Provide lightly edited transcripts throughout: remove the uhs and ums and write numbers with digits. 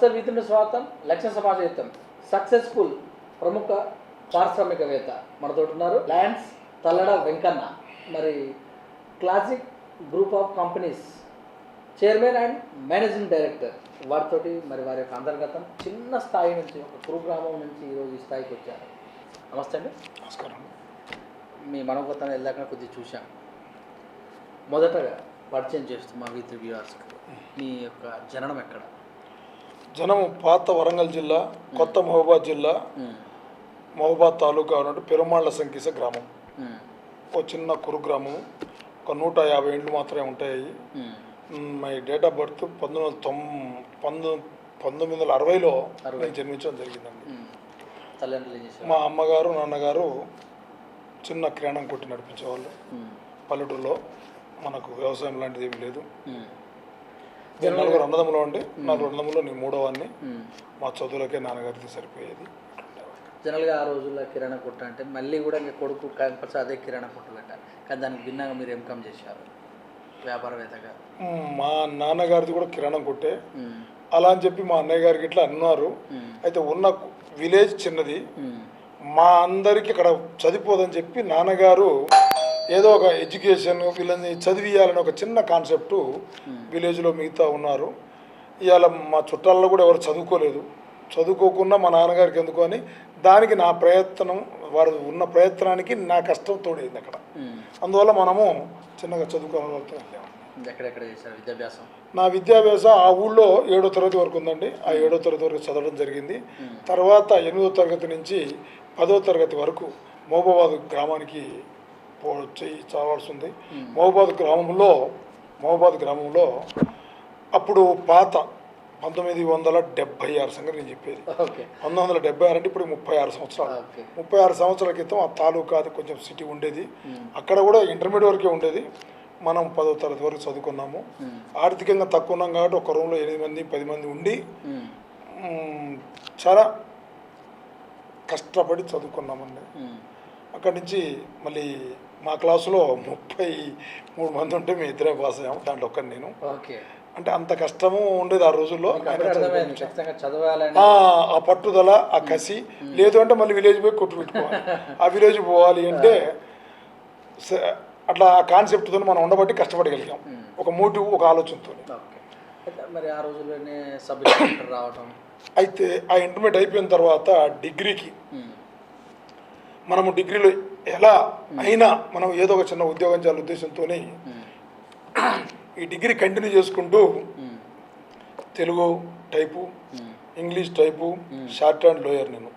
నమస్తే మిత్రులు, స్వాగతం. లక్ష్య సమాజయుతం సక్సెస్ఫుల్ ప్రముఖ పారిశ్రామికవేత్త మనతో ఉన్నారు. ల్యాండ్స్ తల్లడ వెంకన్న, మరి classic group of companies chairman and managing director. వారితోటి మరి వారి యొక్క అంతర్గతం చిన్న స్థాయి నుంచి, ఒక కురుగ్రామం నుంచి ఈరోజు ఈ స్థాయికి వచ్చారు. నమస్తే అండి. నమస్కారం. మీ మనోగతాన్ని వెళ్ళాక కొద్దిగా చూశాం. మొదటగా పరిచయం చేస్తూ మా వ్యూవర్స్కి మీ యొక్క జననం ఎక్కడ? జనం పాత వరంగల్ జిల్లా, కొత్త మహబూబాద్ జిల్లా, మహబూబాద్ తాలూకా ఉన్నట్టు పెరుమాళ్ల సంకీస గ్రామం. ఒక చిన్న కురు గ్రామం, ఒక 150 ఇండ్లు మాత్రమే ఉంటాయి. మై డేట్ ఆఫ్ బర్త్ 1960లో నేను జన్మించడం జరిగిందండి. మా అమ్మగారు నాన్నగారు చిన్న కిరాణం కొట్టి నడిపించేవాళ్ళు. పల్లెటూరులో మనకు వ్యవసాయం లాంటిది ఏమి లేదు. నలుగురు అన్నదమ్ములు అండి, నలుగురు అన్నదమ్ములు నేను మూడోవాన్ని. మా చదువులకే నాన్నగారికి సరిపోయేది. జనరల్గా ఆ రోజుల్లో కిరాణా కొట్ట అంటే మళ్ళీ కూడా ఇంకా కొడుకు కంపల్సరీ అదే కిరాణా కొట్టాలంట, కానీ దానికి భిన్నంగా మీరు ఇన్కమ్ చేశారు వ్యాపారవేత్తగా. మా నాన్నగారిది కూడా కిరాణం కొట్టే, అలా అని చెప్పి మా అన్నయ్య గారికి ఇట్లా అన్నారు. అయితే ఉన్న విలేజ్ చిన్నది, మా అందరికి ఇక్కడ చదిపోదని చెప్పి నాన్నగారు ఏదో ఒక ఎడ్యుకేషన్ వీళ్ళని చదివియాలని ఒక చిన్న కాన్సెప్టు విలేజ్లో మిగతా ఉన్నారు. ఇవాళ మా చుట్టాలలో కూడా ఎవరు చదువుకోలేదు. చదువుకోకుండా మా నాన్నగారికి ఎందుకు అని దానికి నా ప్రయత్నం, వారు ఉన్న ప్రయత్నానికి నా కష్టం తోడైంది అక్కడ. అందువల్ల మనము చిన్నగా చదువుకోవాలంటే వెళ్ళాము. ఎక్కడెక్కడ చేశారు విద్యాభ్యాసం? నా విద్యాభ్యాసం ఆ ఊళ్ళో 7వ తరగతి వరకు ఉందండి. ఆ 7వ తరగతి వరకు చదవడం జరిగింది. తర్వాత 8వ తరగతి నుంచి 10వ తరగతి వరకు మహబూబాద్ గ్రామానికి చదవాల్సి ఉంది. మహబూబాద్ గ్రామంలో అప్పుడు పాత 1976 సంగతి నేను చెప్పేది. 1976 అంటే ఇప్పుడు 36 సంవత్సరాలు. 36 సంవత్సరాల క్రితం ఆ తాలూకా అది కొంచెం సిటీ ఉండేది. అక్కడ కూడా ఇంటర్మీడియట్ వరకే ఉండేది. మనం 10వ తరగతి వరకు చదువుకున్నాము. ఆర్థికంగా తక్కువ ఉన్నాం కాబట్టి ఒక రూమ్లో 8 మంది 10 మంది ఉండి చాలా కష్టపడి చదువుకున్నామండి. అక్కడి నుంచి మళ్ళీ మా క్లాసులో 33 మంది ఉంటే మేము ఇద్దరే పాస్ అయ్యాము, దాంట్లో ఒక్కరు నేను. అంటే అంత కష్టము ఉండేది ఆ రోజుల్లో. ఆ పట్టుదల, ఆ కసి లేదు అంటే మళ్ళీ విలేజ్ పోయి కొట్టు పెట్టుకోవాలి. ఆ విలేజ్ పోవాలి అంటే అట్లా ఆ కాన్సెప్ట్తో మనం ఉండబట్టి కష్టపడగలిగాం, ఒక మోటివ్, ఒక ఆలోచనతో. మరి ఆ రోజుల్లోనే సబ్జెక్ట్ రావటం. అయితే ఆ ఇంటర్మీడియట్ అయిపోయిన తర్వాత డిగ్రీకి మనము డిగ్రీలో ఎలా అయినా మనం ఏదో ఒక చిన్న ఉద్యోగం చేయాల ఉద్దేశంతో ఈ డిగ్రీ కంటిన్యూ చేసుకుంటూ Telugu type, English type, short and lower. నేను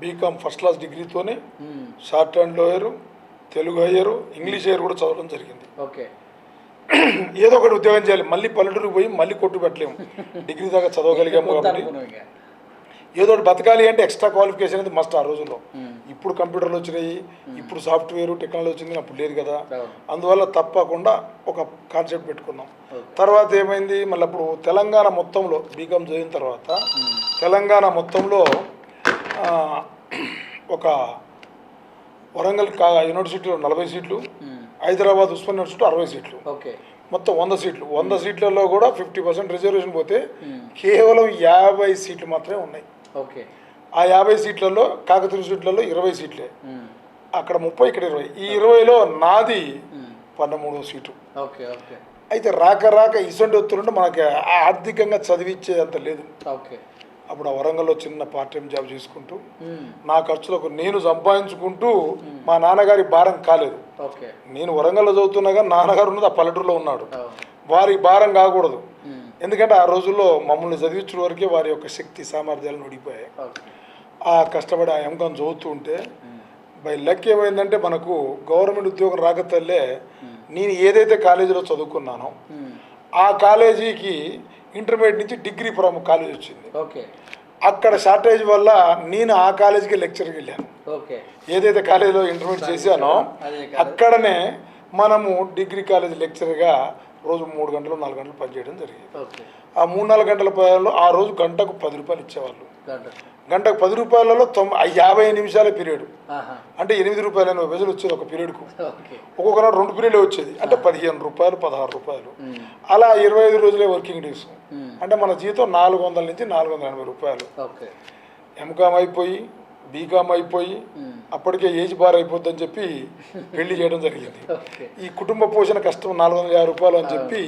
బీకామ్ ఫస్ట్ క్లాస్ డిగ్రీతోనే short and lower, Telugu higher, English higher కూడా చదవడం జరిగింది. ఏదో ఒకటి ఉద్యోగం చేయాలి, మళ్ళీ పల్లెటూరుకి పోయి మళ్ళీ కొట్టు పెట్టలేము. డిగ్రీ దాకా చదవగలిగాము కాబట్టి ఏదో ఒకటి బతకాలి అంటే ఎక్స్ట్రా క్వాలిఫికేషన్ అనేది మస్ట్ ఆ రోజుల్లో. ఇప్పుడు కంప్యూటర్లు వచ్చినాయి, ఇప్పుడు సాఫ్ట్వేర్ టెక్నాలజీ వచ్చింది, అప్పుడు లేదు కదా. అందువల్ల తప్పకుండా ఒక కాన్సెప్ట్ పెట్టుకున్నాం. తర్వాత ఏమైంది, మళ్ళీ అప్పుడు తెలంగాణ మొత్తంలో బీకామ్ చదివిన తర్వాత తెలంగాణ మొత్తంలో ఒక వరంగల్ యూనివర్సిటీలో 40 సీట్లు, హైదరాబాద్ ఉస్మాన్ యూనివర్సిటీలో 60 సీట్లు, మొత్తం 100 సీట్లు. 100 సీట్లలో కూడా 50% రిజర్వేషన్ పోతే కేవలం 50 సీట్లు మాత్రమే ఉన్నాయి. ఆ 50 సీట్లలో కాకతీయ సీట్లలో 20 సీట్లే, అక్కడ 30, ఇక్కడ 20. ఈ 20లో నాది 13వ సీటు. అయితే రాక ఇసొంటి ఒత్తులుంటే మనకి ఆర్థికంగా చదివించేంత లేదు. అప్పుడు ఆ వరంగల్లో చిన్న పార్ట్ టైం జాబ్ చేసుకుంటూ నా ఖర్చులకు నేను సంపాదించుకుంటూ మా నాన్నగారి భారం కాలేదు. నేను వరంగల్లో చదువుతున్నాగా నాన్నగారు ఉన్నది ఆ పల్లెటూరులో ఉన్నాడు, వారికి భారం కాకూడదు. ఎందుకంటే ఆ రోజుల్లో మమ్మల్ని చదివించడం వరకే వారి యొక్క శక్తి సామర్థ్యాలను ఒడిపోయాయి. ఆ కష్టపడి ఆ ఎంకామ్ చదువుతూ ఉంటే బై లక్ ఏమైందంటే మనకు గవర్నమెంట్ ఉద్యోగం రాకతల్లే నేను ఏదైతే కాలేజీలో చదువుకున్నానో ఆ కాలేజీకి ఇంటర్మీడియట్ నుంచి డిగ్రీ ఫ్రమ్ కాలేజ్ వచ్చింది. అక్కడ షార్టేజ్ వల్ల నేను ఆ కాలేజీకి లెక్చర్కి వెళ్ళాను. ఏదైతే కాలేజీలో ఇంటర్మీడియట్ చేశానో అక్కడనే మనము డిగ్రీ కాలేజ్ లెక్చర్గా రోజు 3 గంటలు 4 గంటలు పనిచేయడం జరిగింది. ఆ 3-4 గంటల పనిలో ఆ రోజు గంటకు 10 రూపాయలు ఇచ్చేవాళ్ళు. గంటకు 10 రూపాయలలో 50 నిమిషాల పీరియడ్ అంటే 8 రూపాయలు వెజలు వచ్చేది ఒక పీరియడ్కు. ఒక్కొక్క నాడు 2 పీరియడ్లు వచ్చేది అంటే 15 రూపాయలు 16 రూపాయలు. అలా 25 రోజులే వర్కింగ్ డేస్. అంటే మన జీతం 400 నుంచి 480 రూపాయలు. ఓకే. ఎంకామ్ అయిపోయి బీకామ్ అయిపోయి అప్పటికే ఏజ్ బార్ అయిపోద్దని చెప్పి పెళ్లి చేయడం జరిగింది. ఈ కుటుంబ పోషణ కష్టం 450 రూపాయలు అని చెప్పి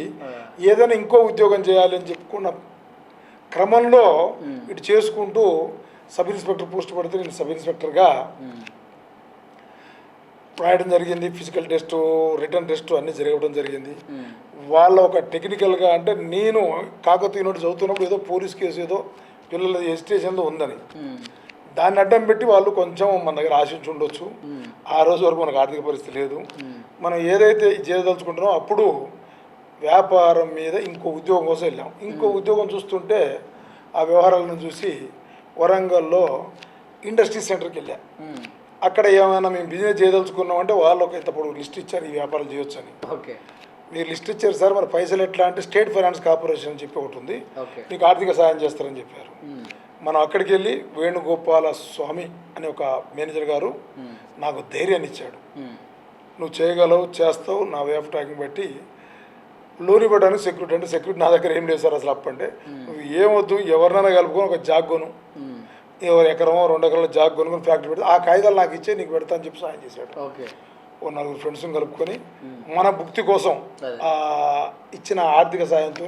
ఏదైనా ఇంకో ఉద్యోగం చేయాలి అని చెప్పుకున్న క్రమంలో ఇటు చేసుకుంటూ సబ్ ఇన్స్పెక్టర్ పోస్ట్ పడితే నేను సబ్ ఇన్స్పెక్టర్గా రాయడం జరిగింది. ఫిజికల్ టెస్ట్, రిటర్న్ టెస్ట్ అన్నీ జరగడం జరిగింది. వాళ్ళ ఒక టెక్నికల్గా అంటే నేను కాకతీయ నోటి చదువుతున్నప్పుడు ఏదో పోలీస్ కేసు ఏదో పిల్లల ఎజిటేషన్లో ఉందని దాన్ని అడ్డం పెట్టి వాళ్ళు కొంచెం మన దగ్గర ఆశించి ఉండొచ్చు. ఆ రోజు వరకు మనకు ఆర్థిక పరిస్థితి లేదు. మనం ఏదైతే చేయదలుచుకుంటున్నామో అప్పుడు వ్యాపారం మీద ఇంకో ఉద్యోగం కోసం వెళ్ళాం. ఇంకో ఉద్యోగం చూస్తుంటే ఆ వ్యవహారాలను చూసి వరంగల్లో ఇండస్ట్రీ సెంటర్కి వెళ్ళాం. అక్కడ ఏమైనా మేము బిజినెస్ చేయదలుచుకున్నాం అంటే వాళ్ళు ఒక ఇంతప్పుడు లిస్ట్ ఇచ్చారు, ఈ వ్యాపారం చేయొచ్చు అని. ఓకే. మీరు లిస్ట్ ఇచ్చారు సార్, మరి పైసలు ఎట్లా అంటే స్టేట్ ఫైనాన్స్ కార్పొరేషన్ అని చెప్పి ఒకటి ఉంది, మీకు ఆర్థిక సహాయం చేస్తారని చెప్పారు. మనం అక్కడికి వెళ్ళి వేణుగోపాల స్వామి అనే ఒక మేనేజర్ గారు నాకు ధైర్యాన్ని ఇచ్చాడు. నువ్వు చేయగలవు, చేస్తావు, నా వే ఆఫ్ టాకింగ్ బట్టి లోన్ ఇవ్వడానికి సెక్యూరిటీ అంటే సెక్యూరిటీ నా దగ్గర ఏం లేదు సార్ అసలు అప్పంటే నువ్వు ఏమొద్దు ఎవరినైనా కలుపుకొని ఒక జాగ్ కొను, ఎవరు ఎకరమో 2 ఎకరాల జాగ్ కొనుక్కొని ఫ్యాక్టరీ పెడితే ఆ కాగితాలు నాకు ఇచ్చే నీకు పెడతా అని చెప్పి సాయం చేశాడు. ఓ 4 ఫ్రెండ్స్ని కలుపుకొని మన భుక్తి కోసం ఇచ్చిన ఆర్థిక సాయంతో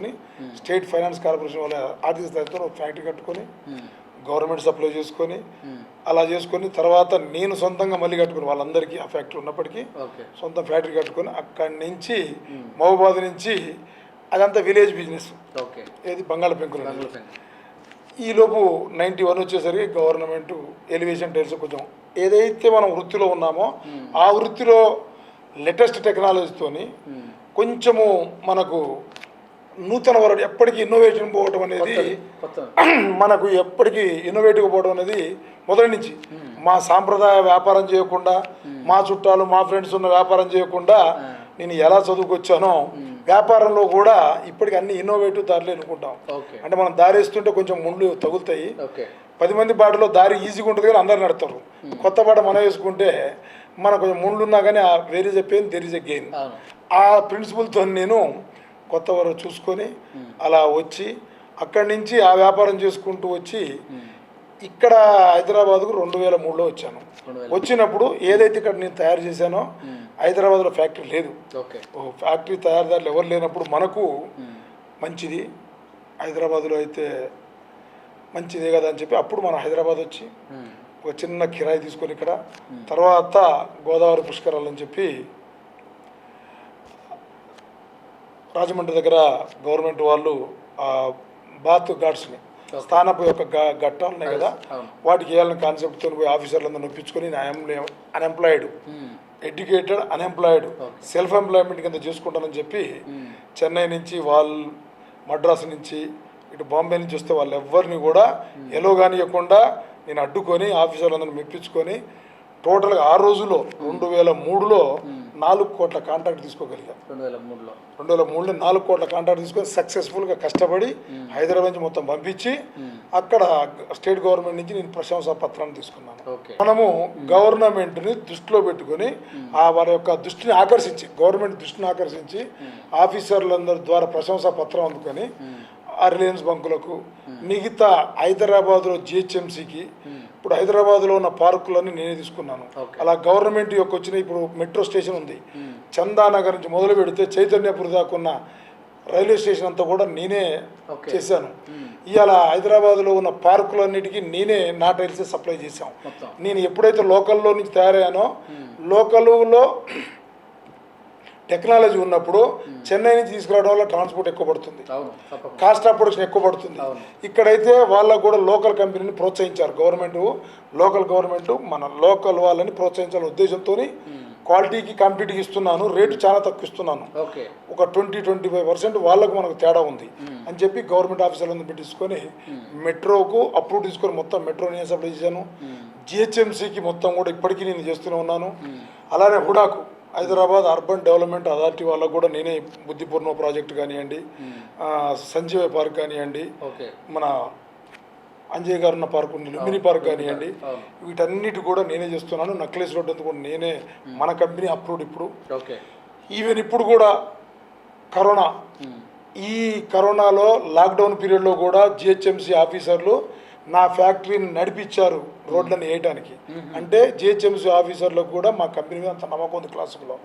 స్టేట్ ఫైనాన్స్ కార్పొరేషన్ వాళ్ళ ఆర్థిక సాయంతో ఫ్యాక్టరీ కట్టుకొని గవర్నమెంట్ సప్లై చేసుకొని అలా చేసుకొని తర్వాత నేను సొంతంగా మళ్ళీ కట్టుకుని వాళ్ళందరికీ ఆ ఫ్యాక్టరీ ఉన్నప్పటికీ సొంత ఫ్యాక్టరీ కట్టుకొని అక్కడి నుంచి మహబూబాద్ నుంచి అదంతా విలేజ్ బిజినెస్, ఏది బంగాళపెంకులు. ఈలోపు 91 వచ్చేసరికి గవర్నమెంట్ ఎలివేషన్ టైల్స్ కొంచెం ఏదైతే మనం వృత్తిలో ఉన్నామో ఆ వృత్తిలో లేటెస్ట్ టెక్నాలజీతోని కొంచెము మనకు నూతన వరడు ఎప్పటికీ ఇన్నోవేషన్ పోవడం అనేది మనకు ఎప్పటికీ ఇన్నోవేటివ్గా పోవడం అనేది మొదటి నుంచి మా సాంప్రదాయ వ్యాపారం చేయకుండా మా చుట్టాలు మా ఫ్రెండ్స్ ఉన్న వ్యాపారం చేయకుండా నేను ఎలా చదువుకొచ్చానో వ్యాపారంలో కూడా ఇప్పటికి అన్ని ఇన్నోవేటివ్ దారిలో ఎన్నుకుంటాం. అంటే మనం దారి వేస్తుంటే కొంచెం ముండ్లు తగులుతాయి. 10 మంది బాటలో దారి ఈజీగా ఉంటుంది కానీ అందరు నడతారు. కొత్త బాట మనం వేసుకుంటే మన కొంచెం ముండ్లు ఉన్నా కానీ ఆ where is a pain there is a gain. ఆ ప్రిన్సిపల్తో నేను కొత్త వారు చూసుకొని అలా వచ్చి అక్కడి నుంచి ఆ వ్యాపారం చేసుకుంటూ వచ్చి ఇక్కడ హైదరాబాద్కు 2003లో వచ్చాను. వచ్చినప్పుడు ఏదైతే ఇక్కడ నేను తయారు చేశానో హైదరాబాద్లో ఫ్యాక్టరీ లేదు. ఫ్యాక్టరీ తయారుదారులు ఎవరు లేనప్పుడు మనకు మంచిది హైదరాబాద్లో అయితే మంచిదే కదా అని చెప్పి అప్పుడు మనం హైదరాబాద్ వచ్చి ఒక చిన్న కిరాయి తీసుకొని ఇక్కడ తర్వాత గోదావరి పుష్కరాలు అని చెప్పి రాజమండ్రి దగ్గర గవర్నమెంట్ వాళ్ళు బాత్ ఘాట్స్ని స్థానపు యొక్క ఘట్టాలు ఉన్నాయి కదా వాటికి వేయాలని కాన్సెప్ట్తో పోయి ఆఫీసర్లందరూ నొప్పించుకొని unemployed educated unemployed self employment కింద చేసుకుంటానని చెప్పి చెన్నై నుంచి వాళ్ళు మద్రాసు నుంచి ఇటు బాంబే నుంచి వస్తే వాళ్ళు ఎవరిని కూడా ఎలో కానియకుండా నేను అడ్డుకొని ఆఫీసర్లందరూ మెప్పించుకొని టోటల్గా ఆ రోజులో 2003లో 4 కోట్ల కాంట్రాక్ట్ తీసుకోగలిగాం. 2003లో 4 కోట్ల కాంట్రాక్ట్ తీసుకొని సక్సెస్ఫుల్గా కష్టపడి హైదరాబాద్ నుంచి మొత్తం పంపించి అక్కడ స్టేట్ గవర్నమెంట్ నుంచి నేను ప్రశంసా పత్రాన్ని తీసుకున్నాను. మనము గవర్నమెంట్ని దృష్టిలో పెట్టుకొని వారి యొక్క దృష్టిని ఆకర్షించి గవర్నమెంట్ దృష్టిని ఆకర్షించి ఆఫీసర్లందరి ద్వారా ప్రశంసా పత్రం అందుకొని ఆ రిలయన్స్ బంకులకు మిగతా హైదరాబాద్లో జిహెచ్ఎంసీకి ఇప్పుడు హైదరాబాద్లో ఉన్న పార్కులన్నీ నేనే తీసుకున్నాను. అలా గవర్నమెంట్ యొక్క వచ్చిన ఇప్పుడు మెట్రో స్టేషన్ ఉంది చందానగర్ నుంచి మొదలు పెడితే చైతన్యపురి దాకా ఉన్న రైల్వే స్టేషన్ అంతా కూడా నేనే చేశాను. ఇవాళ హైదరాబాద్లో ఉన్న పార్కులన్నిటికీ నేనే నా టైల్సే సప్లై చేశాం. నేను ఎప్పుడైతే లోకల్లో నుంచి తయారయ్యానో లోకల్లో టెక్నాలజీ ఉన్నప్పుడు చెన్నై నుంచి తీసుకురావడం వల్ల ట్రాన్స్పోర్ట్ ఎక్కువ పడుతుంది, కాస్ట్ ఆఫ్ ప్రొడక్షన్ ఎక్కువ పడుతుంది. ఇక్కడైతే వాళ్ళకు కూడా లోకల్ కంపెనీని ప్రోత్సహించారు లోకల్ గవర్నమెంట్ మన లోకల్ వాళ్ళని ప్రోత్సహించాలనే ఉద్దేశంతో క్వాలిటీకి కాంపిటీకి ఇస్తున్నాను, రేటు చాలా తక్కువ ఇస్తున్నాను, ఒక 20-25% వాళ్ళకు మనకు తేడా ఉంది అని చెప్పి గవర్నమెంట్ ఆఫీసర్లను పెట్టించుకొని మెట్రోకు అప్రూవ్ తీసుకొని మొత్తం మెట్రో నేను సప్లై చేశాను. జిహెచ్ఎంసీకి మొత్తం కూడా ఇప్పటికీ నేను చేస్తూనే ఉన్నాను. అలానే హుడాకు హైదరాబాద్ అర్బన్ డెవలప్మెంట్ అథారిటీ వాళ్ళకు కూడా నేనే బుద్ధిపూర్ణ ప్రాజెక్ట్ కానివ్వండి, సంజీవ పార్క్ కానివ్వండి, మన అంజయ్ గారు ఉన్న పార్క్ ఉంది లుంబిని పార్క్ కానివ్వండి, వీటన్నిటి కూడా నేనే చేస్తున్నాను. నక్లెస్ రోడ్ అంతా కూడా నేనే మన కంపెనీ అప్రూవ్డ్. ఇప్పుడు ఈవెన్ ఇప్పుడు కూడా కరోనా ఈ కరోనాలో లాక్డౌన్ పీరియడ్లో కూడా జిహెచ్ఎంసీ ఆఫీసర్లు నా ఫ్యాక్టరీని నడిపించారు రోడ్లను వేయడానికి. అంటే జిహెచ్ఎంసీ ఆఫీసర్లకు కూడా మా కంపెనీ మీద అంత నమ్మకం ఉంది క్లాసిక్లో.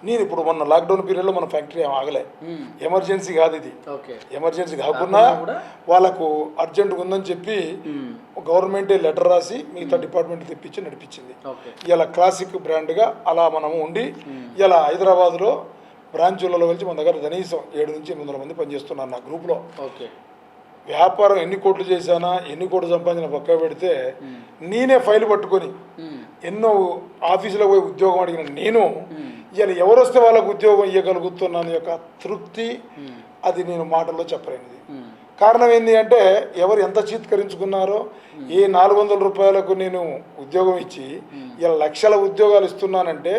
నేను ఇప్పుడు మొన్న లాక్డౌన్ పీరియడ్లో మన ఫ్యాక్టరీ ఏం ఆగలే, ఎమర్జెన్సీ కాదు ఇది. ఎమర్జెన్సీ కాకుండా వాళ్ళకు అర్జెంటుగా ఉందని చెప్పి గవర్నమెంటే లెటర్ రాసి మిగతా డిపార్ట్మెంట్ తెప్పించి నడిపించింది. ఇలా క్లాసిక్ బ్రాండ్గా అలా మనము ఉండి ఇలా హైదరాబాద్లో బ్రాంచులలో వచ్చి మన దగ్గర కనీసం 7 నుంచి 800 మంది పనిచేస్తున్నారు నా గ్రూప్లో. వ్యాపారం ఎన్ని కోట్లు చేశానా, ఎన్ని కోట్లు సంపాదించిన పక్క పెడితే నేనే ఫైల్ పట్టుకొని ఎన్నో ఆఫీసులో పోయి ఉద్యోగం అడిగిన నేను ఇలా ఎవరు వస్తే వాళ్ళకు ఉద్యోగం ఇవ్వగలుగుతున్నాను యొక్క తృప్తి అది నేను మాటల్లో చెప్పలేనిది. కారణం ఏంటి అంటే ఎవరు ఎంత చీత్కరించుకున్నారో, ఏ 400 రూపాయలకు నేను ఉద్యోగం ఇచ్చి ఇలా లక్షల ఉద్యోగాలు ఇస్తున్నానంటే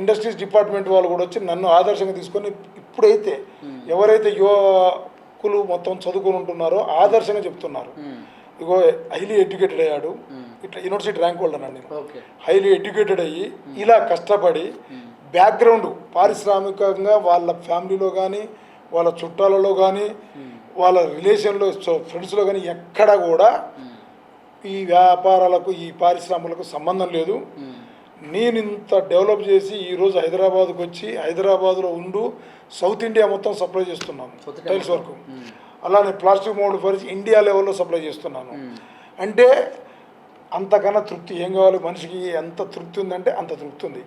ఇండస్ట్రీస్ డిపార్ట్మెంట్ వాళ్ళు కూడా వచ్చి నన్ను ఆదర్శంగా తీసుకొని ఇప్పుడైతే ఎవరైతే యువకులు మొత్తం చదువుకుని ఉంటున్నారో ఆదర్శంగా చెప్తున్నారు. ఇగో హైలీ ఎడ్యుకేటెడ్ అయ్యాడు, ఇట్లా యూనివర్సిటీ ర్యాంక్ హోల్డర్ అండి, హైలీ ఎడ్యుకేటెడ్ అయ్యి ఇలా కష్టపడి బ్యాక్గ్రౌండ్ పారిశ్రామికంగా వాళ్ళ ఫ్యామిలీలో కానీ వాళ్ళ చుట్టాలలో కానీ వాళ్ళ రిలేషన్లో ఫ్రెండ్స్లో కానీ ఎక్కడ కూడా ఈ వ్యాపారాలకు ఈ పారిశ్రామికలకు సంబంధం లేదు. నేను ఇంత డెవలప్ చేసి ఈరోజు హైదరాబాద్కి వచ్చి హైదరాబాద్లో ఉండు సౌత్ ఇండియా మొత్తం సప్లై చేస్తున్నాను టైల్స్ వర్క్. అలానే ప్లాస్టిక్ మోల్డ్ ఫర్నిచర్ ఇండియా లెవెల్లో సప్లై చేస్తున్నాను. అంటే అంతకన్నా తృప్తి ఏం కావాలి మనిషికి? ఎంత తృప్తి ఉందంటే అంత తృప్తి ఉంది.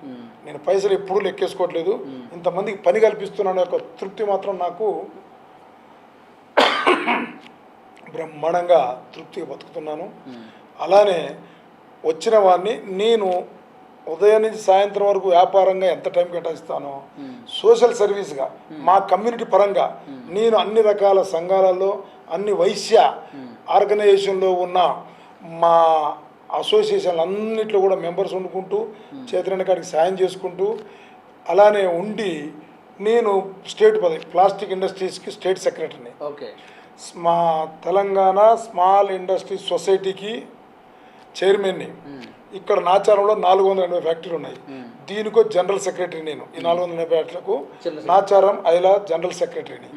నేను పైసలు ఎప్పుడూ లెక్కేసుకోవట్లేదు, ఇంతమందికి పని కల్పిస్తున్నాను యొక్క తృప్తి మాత్రం నాకు బ్రహ్మాండంగా తృప్తిగా బతుకుతున్నాను. అలానే వచ్చిన వాడిని నేను ఉదయం నుంచి సాయంత్రం వరకు వ్యాపారంగా ఎంత టైం కేటాయిస్తానో సోషల్ సర్వీస్గా మా కమ్యూనిటీ పరంగా నేను అన్ని రకాల సంఘాలలో అన్ని వైశ్య ఆర్గనైజేషన్లో ఉన్న మా అసోసియేషన్లు అన్నింటిలో కూడా మెంబర్స్ వండుకుంటూ చేతనైన కాడికి సాయం చేసుకుంటూ అలానే ఉండి నేను స్టేట్ ప్లాస్టిక్ ఇండస్ట్రీస్కి స్టేట్ సెక్రటరీని. మా తెలంగాణ స్మాల్ ఇండస్ట్రీస్ సొసైటీకి చైర్మన్ని. ఇక్కడ నాచారంలో 480 ఫ్యాక్టరీలు ఉన్నాయి, దీనికో జనరల్ సెక్రటరీ నేను. ఈ 480 ఫ్యాక్టరీలకు నాచారం ఐలా జనరల్ సెక్రటరీని.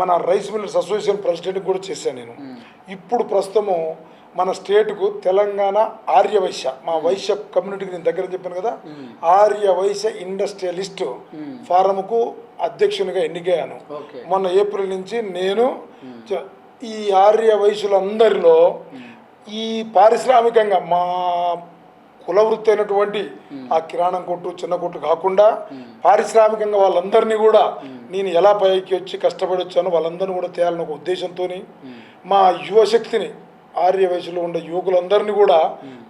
మన రైస్ మిల్లర్స్ అసోసియేషన్ ప్రెసిడెంట్ కూడా చేశాను నేను. ఇప్పుడు ప్రస్తుతము మన స్టేట్కు తెలంగాణ ఆర్య వైశ్య, మా వైశ్య కమ్యూనిటీకి నేను దగ్గర చెప్పాను కదా, ఆర్య వైశ్య ఇండస్ట్రియలిస్ట్ ఫారంకు అధ్యక్షునిగా ఎన్నికయ్యాను. మొన్న ఏప్రిల్ నుంచి నేను ఈ ఆర్య వైశ్యులందరిలో ఈ పారిశ్రామికంగా మా కుల వృత్తి అయినటువంటి ఆ కిరాణం కొట్టు చిన్న కొట్టు కాకుండా పారిశ్రామికంగా వాళ్ళందరినీ కూడా నేను ఎలా పైకి వచ్చి కష్టపడి వచ్చానో వాళ్ళందరినీ కూడా తేయాలని ఒక ఉద్దేశంతో మా యువశక్తిని ఆర్య వయసులో ఉండే యువకులందరినీ కూడా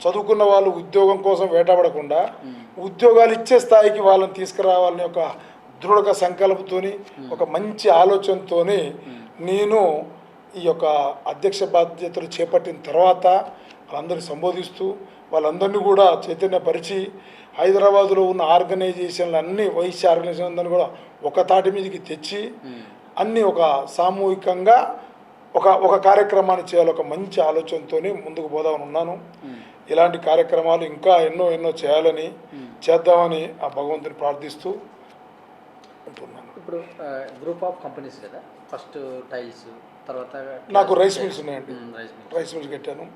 చదువుకున్న వాళ్ళు ఉద్యోగం కోసం వేటాడకుండా ఉద్యోగాలు ఇచ్చే స్థాయికి వాళ్ళని తీసుకురావాలని ఒక దృఢ సంకల్పంతో ఒక మంచి ఆలోచనతో నేను ఈ యొక్క అధ్యక్ష బాధ్యతలు చేపట్టిన తర్వాత వాళ్ళందరినీ సంబోధిస్తూ వాళ్ళందరినీ కూడా చైతన్యపరిచి హైదరాబాదులో ఉన్న ఆర్గనైజేషన్లు అన్ని వైశ్య ఆర్గనైజేషన్ అందరినీ కూడా ఒక తాటి మీదకి తెచ్చి అన్నీ ఒక సామూహికంగా ఒక కార్యక్రమాన్ని చేయాలి, ఒక మంచి ఆలోచనతో ముందుకు పోదామని ఉన్నాను. ఇలాంటి కార్యక్రమాలు ఇంకా ఎన్నో చేయాలని చేద్దామని ఆ భగవంతుని ప్రార్థిస్తూ ఉంటున్నాను. ఇప్పుడు గ్రూప్ ఆఫ్ కంపెనీస్ కదా, ఫస్ట్ టైల్స్, తర్వాత నాకు రైస్ మిల్స్ ఉన్నాయండి, రైస్ మిల్స్ కట్టాను.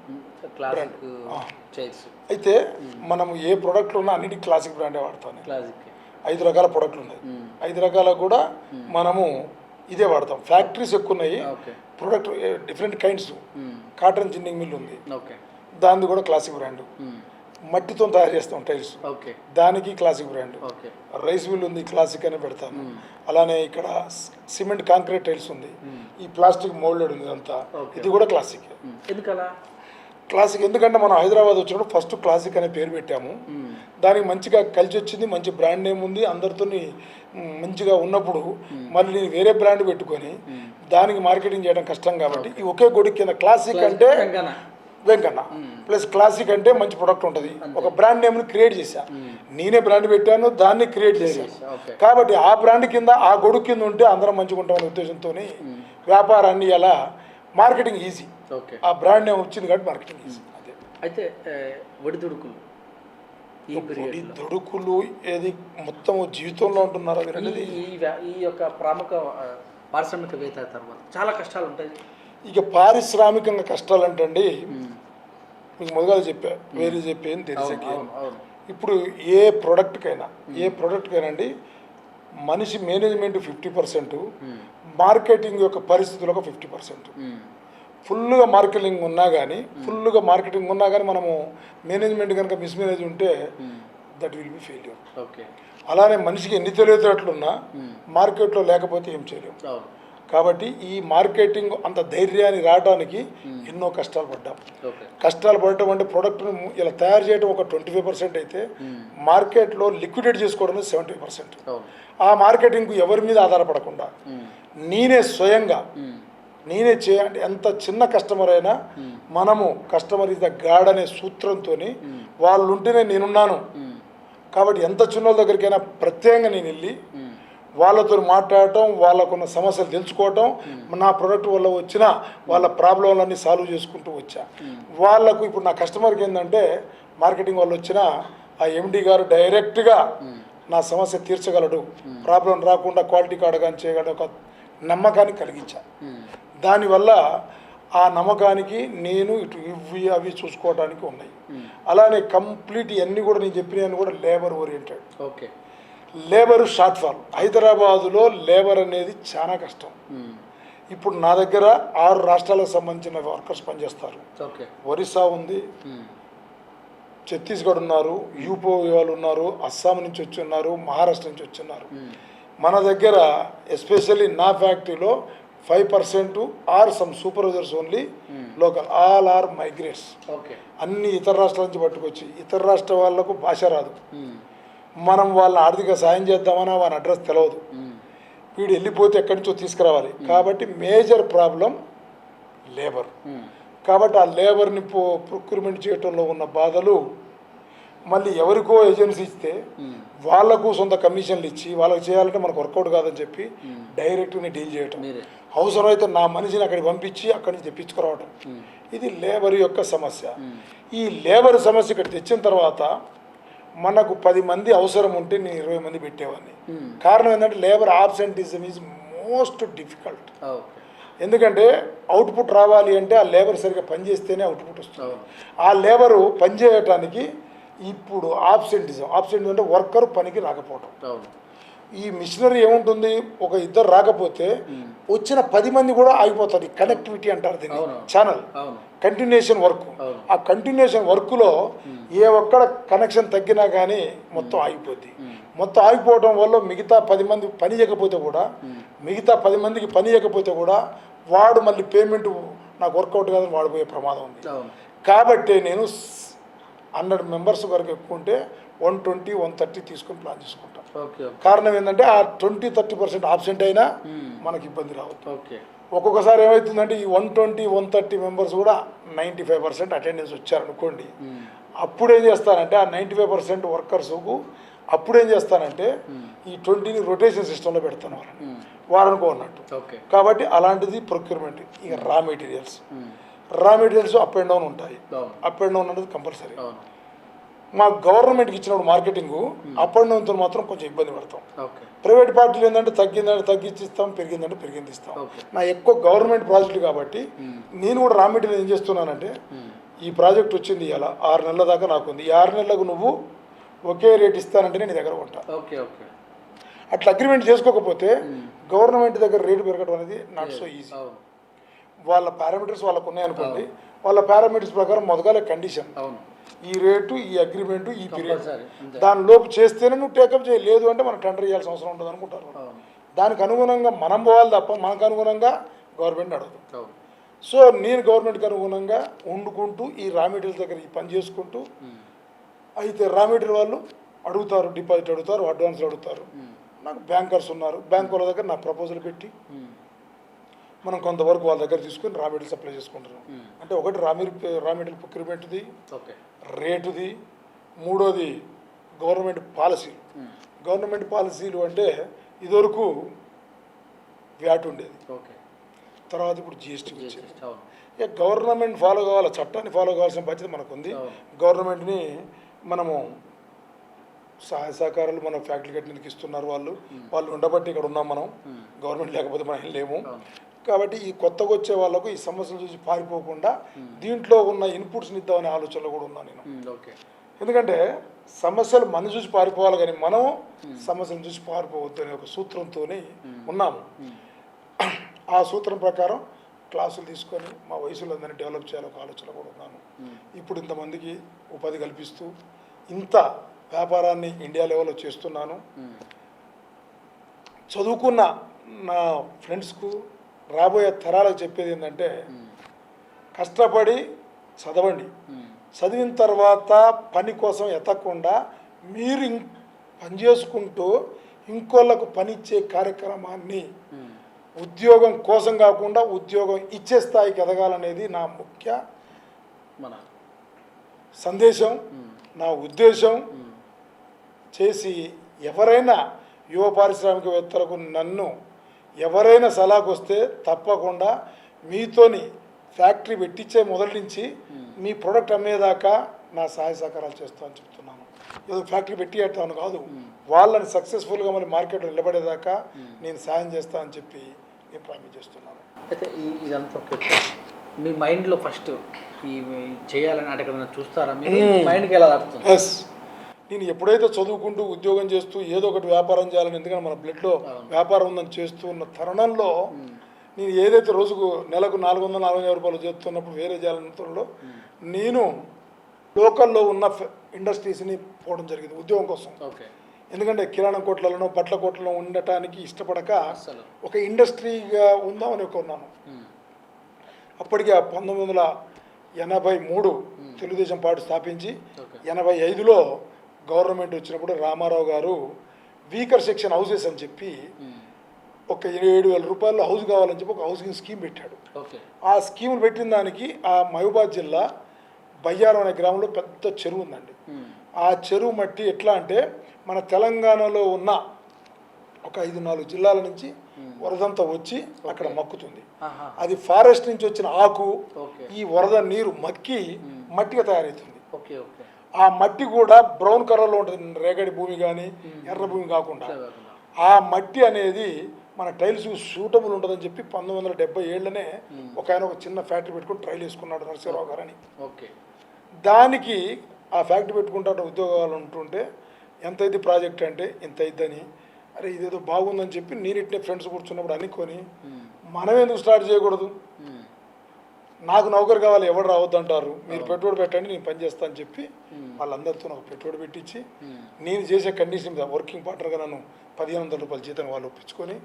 అయితే మనము ఏ ప్రోడక్ట్లు ఉన్నా అన్నిటికీ క్లాసిక్ బ్రాండే వాడతాను. 5 రకాల ప్రోడక్ట్లు ఉన్నాయి, 5 రకాలకు కూడా మనము ఇదే వాడతాం. ఫ్యాక్టరీస్ ఎక్కువ ఉన్నాయి, product different kinds. Cotton ginning mill ఉంది, దానిది కూడా క్లాసిక్ బ్రాండ్. మట్టితో తయారు చేస్తాం టైల్స్, దానికి క్లాసిక్ బ్రాండ్. రైస్ మిల్ ఉంది, క్లాసిక్ అని పెడతాను. అలానే ఇక్కడ సిమెంట్ కాంక్రీట్ టైల్స్ ఉంది, ఈ ప్లాస్టిక్ మోల్డెడ్ ఉంది అంతా, ఇది కూడా క్లాసిక్. క్లాసిక్ ఎందుకంటే మనం హైదరాబాద్ వచ్చినప్పుడు ఫస్ట్ క్లాసిక్ అనే పేరు పెట్టాము, దానికి మంచిగా కలిసి వచ్చింది, మంచి బ్రాండ్ నేమ్ ఉంది, అందరితో మంచిగా ఉన్నప్పుడు మళ్ళీ నేను వేరే బ్రాండ్ పెట్టుకొని దానికి మార్కెటింగ్ చేయడం కష్టం కాబట్టి ఈ ఒకే గొడుగు కింద క్లాసిక్ అంటే వెంకన్న ప్లస్ క్లాసిక్ అంటే మంచి ప్రొడక్ట్ ఉంటుంది, ఒక బ్రాండ్ నేమ్ని క్రియేట్ చేశా. నేనే బ్రాండ్ పెట్టాను, దాన్ని క్రియేట్ చేశాను. కాబట్టి ఆ బ్రాండ్ కింద ఆ గొడుగు కింద ఉంటే అందరం మంచిగా ఉంటామనే ఉద్దేశంతో వ్యాపారాన్ని ఎలా మార్కెటింగ్ ఈజీ, ఆ బ్రాండ్ నేమ్ వచ్చింది కాబట్టి మార్కెటింగ్ ఈజీ. అదే అయితే ఒడిదుడుకులు ఈ పీరియడ్ దొడుకులు ఏది మొత్తం జీవితంలో ఉంటున్నారా మీరు అనేది ఈ యొక్క ప్రముఖ పారిశ్రామికవేత్త తర్వాత చాలా కష్టాలు ఉంటాయి. ఇక పారిశ్రామికంగా కష్టాలు అంటే అండి మీకు మొదలుగా చెప్పా వేరే చెప్పేది తెలిసి ఇప్పుడు ఏ ప్రోడక్ట్కైనా అండి మనిషి మేనేజ్మెంట్ 50%, మార్కెటింగ్ యొక్క పరిస్థితులు ఒక 50%. ఫుల్గా మార్కెటింగ్ ఉన్నా కానీ మనము మేనేజ్మెంట్ కనుక మిస్మేనేజ్ ఉంటే that will be failure. Okay, అలానే మనిషికి ఎన్ని తెలివితేటలున్నా మార్కెట్లో లేకపోతే ఏం చేయలేము. కాబట్టి ఈ మార్కెటింగ్ అంత ధైర్యాన్ని రావడానికి ఎన్నో కష్టాలు పడ్డాం. కష్టాలు పడటం అంటే ప్రోడక్ట్ను ఇలా తయారు చేయడం ఒక 25% అయితే మార్కెట్లో లిక్విడేట్ చేసుకోవడం 70%. ఆ మార్కెటింగ్కు ఎవరి మీద ఆధారపడకుండా నేనే స్వయంగా చేయాలి. ఎంత చిన్న కస్టమర్ అయినా మనము కస్టమర్ ఇస్ ద గాడ్ అనే సూత్రంతో వాళ్ళు ఉంటేనే నేనున్నాను. కాబట్టి ఎంత చిన్న దగ్గరికైనా ప్రత్యేకంగా నేను వెళ్ళి వాళ్ళతో మాట్లాడటం, వాళ్ళకున్న సమస్యలు తెలుసుకోవటం, నా ప్రోడక్ట్ వల్ల వచ్చిన వాళ్ళ ప్రాబ్లంలన్నీ సాల్వ్ చేసుకుంటూ వచ్చా. వాళ్ళకు ఇప్పుడు నా కస్టమర్కి ఏంటంటే మార్కెటింగ్ వాళ్ళు వచ్చిన ఆ ఎండి గారు డైరెక్ట్గా నా సమస్య తీర్చగలడు, ప్రాబ్లం రాకుండా క్వాలిటీ కార్డు కానీ చేయగలడు ఒక నమ్మకాన్ని కలిగించా. దానివల్ల ఆ నమ్మకానికి నేను ఇటు ఇవి అవి చూసుకోవడానికి ఉన్నాయి. అలానే కంప్లీట్ ఇవన్నీ కూడా నేను చెప్పినవన్నీ కూడా labour oriented. Okay, labour short fall. హైదరాబాదులో లేబర్ అనేది చాలా కష్టం. ఇప్పుడు నా దగ్గర 6 రాష్ట్రాలకు సంబంధించిన వర్కర్స్ పనిచేస్తారు. ఒరిస్సా ఉంది, ఛత్తీస్గఢ్ ఉన్నారు, యూపీ వాళ్ళు ఉన్నారు, అస్సాం నుంచి వచ్చి ఉన్నారు, మహారాష్ట్ర నుంచి వచ్చి ఉన్నారు. మన దగ్గర ఎస్పెషల్లీ నా ఫ్యాక్టరీలో 5% are some supervisors only local, all are migrates. అన్ని ఇతర రాష్ట్రాల నుంచి పట్టుకొచ్చి, ఇతర రాష్ట్ర వాళ్ళకు భాష రాదు, మనం వాళ్ళని ఆర్థిక సాయం చేద్దామన్నా వాళ్ళ అడ్రస్ తెలియదు, వీడు వెళ్ళిపోతే ఎక్కడి నుంచో తీసుకురావాలి. కాబట్టి మేజర్ ప్రాబ్లం లేబర్. కాబట్టి ఆ లేబర్ని ప్రొక్యూర్మెంట్ చేయటంలో ఉన్న బాధలు, మళ్ళీ ఎవరికో ఏజెన్సీ ఇస్తే వాళ్ళకు సొంత కమిషన్లు ఇచ్చి వాళ్ళకి చేయాలంటే మనకు వర్కౌట్ కాదని చెప్పి డైరెక్ట్గా డీల్ చేయటం, అవసరమైతే నా మనిషిని అక్కడికి పంపించి అక్కడి నుంచి తెప్పించుకురావటం. ఇది లేబర్ యొక్క సమస్య. ఈ లేబర్ సమస్య ఇక్కడ తెచ్చిన తర్వాత మనకు 10 మంది అవసరం ఉంటే నేను 20 మంది పెట్టేవాడిని. కారణం ఏంటంటే labour absenteeism is most difficult. ఎందుకంటే అవుట్పుట్ రావాలి అంటే ఆ లేబర్ సరిగ్గా పనిచేస్తేనే అవుట్పుట్ వస్తుంది. ఆ లేబరు పనిచేయటానికి ఇప్పుడు ఆబ్సెంటిజం అంటే వర్కర్ పనికి రాకపోవటం. ఈ మిషనరీ ఏముంటుంది, ఒక ఇద్దరు రాకపోతే వచ్చిన 10 మంది కూడా ఆగిపోతారు. కనెక్టివిటీ అంటారు దీన్ని, ఛానల్ కంటిన్యూషన్ వర్క్. ఆ కంటిన్యూషన్ వర్క్లో ఏ ఒక్కడ కనెక్షన్ తగ్గినా కానీ మొత్తం ఆగిపోద్ది. మొత్తం ఆగిపోవడం వల్ల మిగతా 10 మంది పని చేయకపోతే కూడా వాడు మళ్ళీ పేమెంట్ నాకు వర్కౌట్ కాదని వాడిపోయే ప్రమాదం ఉంది. కాబట్టి నేను 100 మెంబర్స్ వరకు ఎక్కువ ఉంటే 120, 130 తీసుకొని ప్లాన్ చేసుకుంటాం. కారణం ఏంటంటే ఆ 20-30% ఆబ్సెంట్ అయినా మనకి ఇబ్బంది రావద్దు. ఒక్కొక్కసారి ఏమవుతుందంటే ఈ 120, 130 మెంబర్స్ కూడా 95% అటెండెన్స్ వచ్చారనుకోండి, అప్పుడు ఏం చేస్తానంటే ఆ 95% వర్కర్స్కు అప్పుడు ఏం చేస్తానంటే ఈ 20ని రొటేషన్ సిస్టంలో పెడతాను వారనుకో అన్నట్టు. కాబట్టి అలాంటిది ప్రొక్యూర్మెంట్. ఇక రా మెటీరియల్స్ అప్ అండ్ డౌన్ ఉంటాయి. అప్ అండ్ డౌన్ అనేది కంపల్సరీ. మా గవర్నమెంట్కి ఇచ్చినప్పుడు మార్కెటింగ్ అప్ అండ్ డౌన్తో మాత్రం కొంచెం ఇబ్బంది పడతాం. ప్రైవేట్ పార్టీలు ఏంటంటే తగ్గిందంటే తగ్గించిస్తాం, పెరిగిందంటే పెరిగిందిస్తాం. నా ఎక్కువ గవర్నమెంట్ ప్రాజెక్టు కాబట్టి నేను కూడా రా మెటీరియల్ ఏం చేస్తున్నానంటే ఈ ప్రాజెక్ట్ వచ్చింది ఇలా 6 నెలల దాకా నాకుంది, ఈ 6 నెలలకు నువ్వు ఒకే రేట్ ఇస్తానంటే నేను దగ్గర ఉంటా. అట్లా అగ్రిమెంట్ చేసుకోకపోతే గవర్నమెంట్ దగ్గర రేటు పెరగడం అనేది నాట్ సో ఈజీ. వాళ్ళ పారామీటర్స్ వాళ్ళకు ఉన్నాయనుకోండి, వాళ్ళ పారామీటర్స్ ప్రకారం మొదగాలే కండిషన్ ఈ రేటు, ఈ అగ్రిమెంటు, ఈ పీరియడ్, దానిలోపు చేస్తేనే నువ్వు టేకప్ చేయలేదు అంటే మనం టెండర్ చేయాల్సిన అవసరం ఉంటుంది అనుకుంటారు. దానికి అనుగుణంగా మనం పోవాలి తప్ప మనకు అనుగుణంగా గవర్నమెంట్ అడగదు. సో నేను గవర్నమెంట్కి అనుగుణంగా వండుకుంటూ ఈ రా మెటీరియల్ దగ్గర ఈ పని చేసుకుంటూ, అయితే రా మెటీరియల్ వాళ్ళు అడుగుతారు, డిపాజిట్ అడుగుతారు, అడ్వాన్స్లు అడుగుతారు. నాకు బ్యాంకర్స్ ఉన్నారు, బ్యాంక్ వాళ్ళ దగ్గర నా ప్రపోజల్ పెట్టి మనం కొంతవరకు వాళ్ళ దగ్గర తీసుకుని రా మెటీరియల్ సప్లై చేసుకుంటున్నాం. అంటే ఒకటి రా మెటీరియల్ ప్రొక్యూర్మెంట్ది, రేటుది, మూడోది గవర్నమెంట్ పాలసీలు అంటే ఇదివరకు వ్యాట్ ఉండేది, తర్వాత ఇప్పుడు జిఎస్టీ వచ్చింది. ఇక గవర్నమెంట్ ఫాలో కావాలి, చట్టాన్ని ఫాలో కావాల్సిన బాధ్యత మనకు ఉంది. గవర్నమెంట్ని మనము సహాయ సహకారాలు మన ఫ్యాక్టరీ కట్టడానికి ఇస్తున్నారు వాళ్ళు ఉండబట్టి ఇక్కడ ఉన్నాం మనం. గవర్నమెంట్ లేకపోతే మనం లేము. కాబట్టి ఈ కొత్తగా వచ్చే వాళ్ళకు ఈ సమస్యలు చూసి పారిపోకుండా దీంట్లో ఉన్న ఇన్పుట్స్ని ఇద్దామనే ఆలోచనలో కూడా ఉన్నాను నేను. ఎందుకంటే సమస్యలు మనం చూసి పారిపోవాలి కానీ మనం సమస్యలు చూసి పారిపోవద్దు అనే ఒక సూత్రంతో ఉన్నాము. ఆ సూత్రం ప్రకారం క్లాసులు తీసుకొని మా వయసులందరినీ డెవలప్ చేయాలని ఒక ఆలోచన కూడా ఉన్నాను. ఇప్పుడు ఇంతమందికి ఉపాధి కల్పిస్తూ ఇంత వ్యాపారాన్ని ఇండియా లెవెల్లో చేస్తున్నాను. చదువుకున్న నా ఫ్రెండ్స్కు రాబోయే తరాలకు చెప్పేది ఏంటంటే కష్టపడి చదవండి, చదివిన తర్వాత పని కోసం ఎతకకుండా మీరు పని చేసుకుంటూ ఇంకోళ్ళకు పని ఇచ్చే కార్యక్రమాన్ని ఉద్యోగం కోసం కాకుండా ఉద్యోగం ఇచ్చే స్థాయికి ఎదగాలనేది నా ముఖ్య సందేశం, నా ఉద్దేశం. చేసి ఎవరైనా యువ పారిశ్రామికవేత్తలకు నన్ను ఎవరైనా సలహాకు వస్తే తప్పకుండా మీతోని ఫ్యాక్టరీ పెట్టించే మొదటి నుంచి మీ ప్రోడక్ట్ అమ్మేదాకా నా సహాయ సహకారాలు చేస్తామని చెప్తున్నాను. ఏదో ఫ్యాక్టరీ పెట్టేటాను కాదు, వాళ్ళని సక్సెస్ఫుల్గా మళ్ళీ మార్కెట్లో నిలబడేదాకా నేను సాయం చేస్తానని చెప్పి నేను ప్రామిస్ చేస్తున్నాను. అయితే ఇదంతా మీ మైండ్లో ఫస్ట్ ఈ చేయాలని అంటే ఎక్కడైనా చూస్తారా, మైండ్కి ఎలా దాటుతుంది? ఎస్, నేను ఎప్పుడైతే చదువుకుంటూ ఉద్యోగం చేస్తూ ఏదో ఒకటి వ్యాపారం చేయాలని, ఎందుకంటే మన బ్లడ్లో వ్యాపారం ఉందని చేస్తూ ఉన్న తరుణంలో నేను ఏదైతే రోజుకు నెలకు 400-450 రూపాయలు చేస్తున్నప్పుడు వేరే చేయాలన్నలో నేను లోకల్లో ఉన్న ఇండస్ట్రీస్ని పోవడం జరిగింది ఉద్యోగం కోసం. ఎందుకంటే కిరాణా కోట్లలోనో బట్టల కోట్లలో ఉండటానికి ఇష్టపడక ఒక ఇండస్ట్రీగా ఉందామని ఉన్నాను. అప్పటికి 1983 తెలుగుదేశం పార్టీ స్థాపించి 85లో గవర్నమెంట్ వచ్చినప్పుడు రామారావు గారు వీకర్ సెక్షన్ హౌసెస్ అని చెప్పి ఒక 7,000 రూపాయలు హౌస్ కావాలని చెప్పి ఒక హౌసింగ్ స్కీమ్ పెట్టాడు. ఆ స్కీమ్ పెట్టిన దానికి ఆ మహబూబాద్ జిల్లా బయ్యారం అనే గ్రామంలో పెద్ద చెరువు ఉందండి. ఆ చెరువు మట్టి ఎట్లా అంటే మన తెలంగాణలో ఉన్న ఒక 5-4 జిల్లాల నుంచి వరదంతా వచ్చి అక్కడ మక్కుతుంది. అది ఫారెస్ట్ నుంచి వచ్చిన ఆకు ఈ వరద నీరు మక్కి మట్టిగా తయారవుతుంది. ఆ మట్టి కూడా బ్రౌన్ కలర్లో ఉంటుంది, రేగడి భూమి కానీ ఎర్ర భూమి కాకుండా. ఆ మట్టి అనేది మన టైల్స్ సూటబుల్ ఉంటుందని చెప్పి 1977లోనే ఒక ఆయన ఒక చిన్న ఫ్యాక్టరీ పెట్టుకుని ట్రైల్ వేసుకున్నాడు నరసింహరావు గారు అని. దానికి ఆ ఫ్యాక్టరీ పెట్టుకుంటే ఉద్యోగాలు ఉంటుంటే ఎంత అయితే ప్రాజెక్ట్ అంటే ఇంత అయిద్దని, అరే ఇదేదో బాగుందని చెప్పి నేను ఇట్నే ఫ్రెండ్స్ కూర్చున్నప్పుడు అనుకొని మనం ఎందుకు స్టార్ట్ చేయకూడదు, నాకు నౌకరు కావాలి ఎవరు రావద్దు అంటారు, మీరు పెట్టుబడి పెట్టండి నేను పని చేస్తా అని చెప్పి వాళ్ళందరితో నాకు పెట్టుబడి పెట్టించి నేను చేసే కండిషన్ మీద వర్కింగ్ పార్ట్నర్గా నన్ను 1,500 రూపాయల జీతం వాళ్ళు ఒప్పించుకొని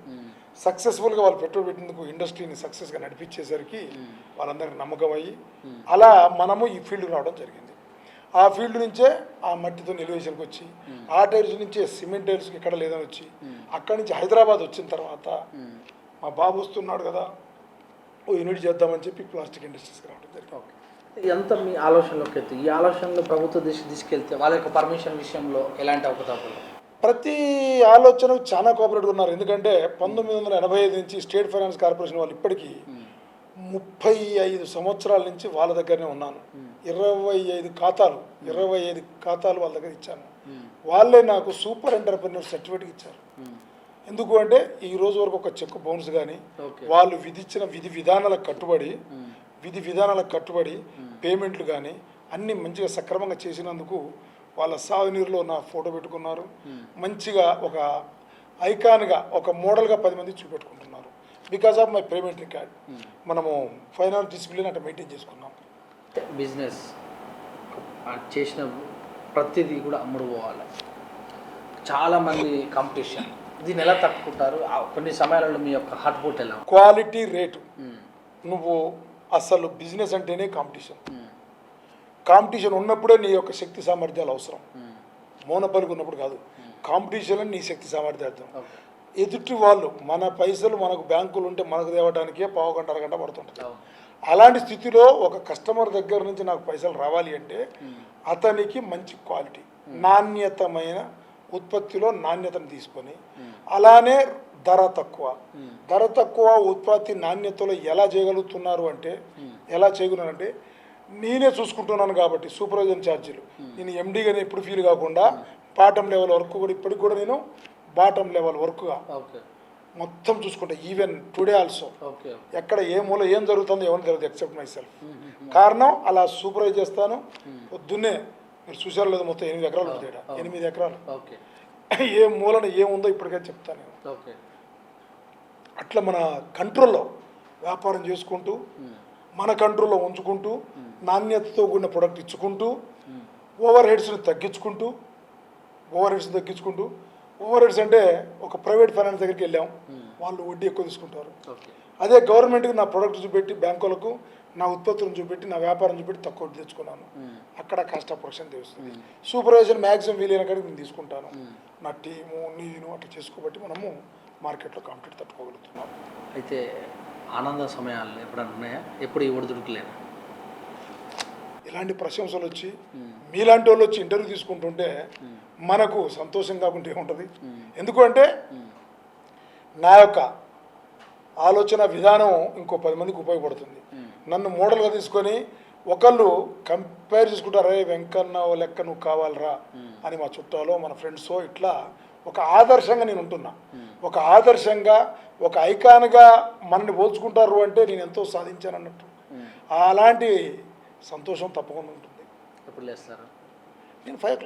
సక్సెస్ఫుల్గా వాళ్ళు పెట్టుబడి పెట్టినందుకు ఇండస్ట్రీని సక్సెస్గా నడిపించేసరికి వాళ్ళందరికీ నమ్మకం అయ్యి అలా మనము ఈ ఫీల్డ్కి రావడం జరిగింది. ఆ ఫీల్డ్ నుంచే ఆ మట్టితో ఎలివేషన్కి వచ్చి ఆ టైల్స్ నుంచే సిమెంట్ టైల్స్కి ఎక్కడ లేదని వచ్చి అక్కడి నుంచి హైదరాబాద్ వచ్చిన తర్వాత మా బాబు వస్తున్నాడు కదా ఓ యూనిట్ చేద్దామని చెప్పి ప్లాస్టిక్ ఇండస్ట్రీస్కి రావడం జరిగింది. ఎంత మీ ఆలోచనలోకి వెళ్తే ఈ ఆలోచనలో ప్రభుత్వ దృష్టి తీసుకెళ్తే వాళ్ళ యొక్క పర్మిషన్ విషయంలో ఎలాంటి అవకతవకలు? ప్రతి ఆలోచనకు చాలా కోఆపరేటివ్ ఉన్నారు. ఎందుకంటే 1985 నుంచి స్టేట్ ఫైనాన్స్ కార్పొరేషన్ వాళ్ళు ఇప్పటికీ 35 సంవత్సరాల నుంచి వాళ్ళ దగ్గరనే ఉన్నాను. 25 ఖాతాలు వాళ్ళ దగ్గర ఇచ్చాను. వాళ్ళే నాకు సూపర్ ఎంటర్ప్రెన్యూర్ సర్టిఫికేట్ ఇచ్చారు. ఎందుకు అంటే ఈ రోజు వరకు ఒక చెక్ బౌన్స్ కానీ వాళ్ళు విధించిన విధి విధానాలకు కట్టుబడి పేమెంట్లు కానీ అన్నీ మంచిగా సక్రమంగా చేసినందుకు వాళ్ళ సాగునీరులో నా ఫోటో పెట్టుకున్నారు. మంచిగా ఒక ఐకాన్గా ఒక మోడల్గా 10 మంది చూపెట్టుకుంటున్నారు. Because of my payment record మనము ఫైనాన్స్ డిసిప్లిన్ అంటే మెయింటైన్ చేసుకున్నాం. బిజినెస్ చేసిన ప్రతిదీ కూడా అమ్ముడు పోవాలి. చాలామంది కాంపిటీషన్, దీన్ని ఎలా తట్టుకుంటారు? కొన్ని సమయాలలో మీ యొక్క హార్ట్ బోట్ ఎలా? Quality rate. నువ్వు అసలు బిజినెస్ అంటేనే కాంపిటీషన్ ఉన్నప్పుడే నీ యొక్క శక్తి సామర్థ్యాలు అవసరం. మౌనపలికి ఉన్నప్పుడు కాదు. కాంపిటీషన్ నీ శక్తి సామర్థ్యాలు. ఎదుటి వాళ్ళు మన పైసలు మనకు బ్యాంకులు ఉంటే మనకు తేవడానికే పావుగంట అరగంట పడుతుంటుంది. అలాంటి స్థితిలో ఒక కస్టమర్ దగ్గర నుంచి నాకు పైసలు రావాలి అంటే అతనికి మంచి క్వాలిటీ నాణ్యతమైన ఉత్పత్తిలో నాణ్యతను తీసుకొని అలానే ధర తక్కువ ఉత్పత్తి నాణ్యతలో ఎలా చేయగలుగుతున్నారు అంటే ఎలా చేయగలనంటే నేనే చూసుకుంటున్నాను కాబట్టి సూపర్వైజర్ ఛార్జీలు నేను ఎండీగానే ఎప్పుడు ఫీల్ కాకుండా బాటమ్ లెవెల్ వరకు కూడా ఇప్పటికి కూడా నేను బాటమ్ లెవెల్ వరకుగా ఓకే మొత్తం చూసుకుంటా. ఈవెన్ టుడే ఆల్సో ఓకే ఎక్కడ ఏ మూల ఏం జరుగుతుందో ఎవరికి తెలియదు ఎక్సెప్ట్ మై సెల్ఫ్. కారణం అలా సూపర్వైజ్ చేస్తాను. పొద్దున్నే మీరు చూసారో లేదో మొత్తం 8 ఎకరాలు ఉంటాయి, 8 ఎకరాలు. ఓకే ఏ మూలన ఏముందో ఇప్పటికే చెప్తాను నేను. ఓకే అట్లా మన కంట్రోల్లో వ్యాపారం చేసుకుంటూ మన కంట్రోల్లో ఉంచుకుంటూ నాణ్యతతో కూడిన ప్రొడక్ట్ ఇచ్చుకుంటూ ఓవర్ హెడ్స్ని తగ్గించుకుంటూ ఓవర్ హెడ్స్ అంటే ఒక ప్రైవేట్ ఫైనాన్స్ దగ్గరికి వెళ్ళాం, వాళ్ళు వడ్డీ ఎక్కువ తీసుకుంటారు. అదే గవర్నమెంట్కి నా ప్రొడక్ట్ చూపెట్టి బ్యాంకులకు నా ఉత్పత్తులను చూపెట్టి నా వ్యాపారం చూపెట్టి తక్కువ వడ్డీ తెచ్చుకున్నాను. అక్కడ కాస్ట్ ఆఫ్ ప్రొడక్షన్ తెలుస్తుంది. సూపర్వైజర్ మ్యాక్సిమం వీలైన కాడికి నేను తీసుకుంటాను. నా టీము నేను అట్లా చేసుకోబట్టి మనము మార్కెట్లో కాంపిటేట్ తట్టుకోగలుగుతున్నాం. అయితే ఆనంద సమయాలు ఎప్పుడన్నా ఉన్నాయా? ఎప్పుడు ఈ ఒడిదుడుకులేనా? ఇలాంటి ప్రశంసలు వచ్చి మీలాంటి వాళ్ళు వచ్చి ఇంటర్వ్యూ తీసుకుంటుంటే మనకు సంతోషం కాకుంటే ఏముంటుంది? ఎందుకంటే నా యొక్క ఆలోచన విధానం ఇంకో 10 మందికి ఉపయోగపడుతుంది. నన్ను మోడల్గా తీసుకొని ఒకళ్ళు కంపేర్ చేసుకుంటారు, రే వెంకన్న ఓ లెక్క నువ్వు కావాలరా అని మా చుట్టాలో మన ఫ్రెండ్సో ఇట్లా ఒక ఆదర్శంగా నేను ఉంటున్నా. ఒక ఆదర్శంగా ఒక ఐకాన్గా మనల్ని పోల్చుకుంటారు అంటే నేను ఎంతో సాధించాను అన్నట్టు. అలాంటి సంతోషం తప్పకుండా ఉంటుంది. ఎప్పుడు లేస్తారు? నేను 5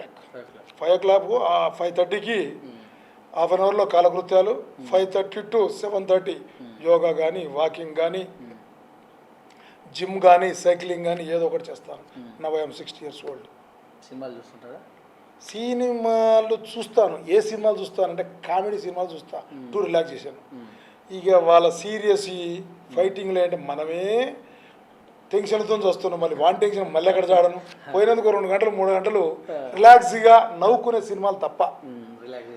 o'clock 5:30కి హాఫ్ అన్ అవర్లో కాలకృత్యాలు, 5:30 to 7:30 యోగా కానీ వాకింగ్ కానీ జిమ్ కానీ సైక్లింగ్ కానీ ఏదో ఒకటి చేస్తాను. నా ఐఎమ్ 60 years old. సినిమాలు చూస్తుంటారా? సినిమాలు చూస్తాను. ఏ సినిమాలు చూస్తానంటే కామెడీ సినిమాలు చూస్తా టు రిలాక్స్ చేశాను. ఇక వాళ్ళ సీరియస్ ఫైటింగ్లు అంటే మనమే టెన్షన్తో చూస్తున్నాం, మళ్ళీ వాన్ టెన్షన్ మళ్ళీ ఎక్కడ చాడను. పోయినందుకు 2 గంటలు 3 గంటలు రిలాక్స్గా నవ్వుకునే సినిమాలు తప్ప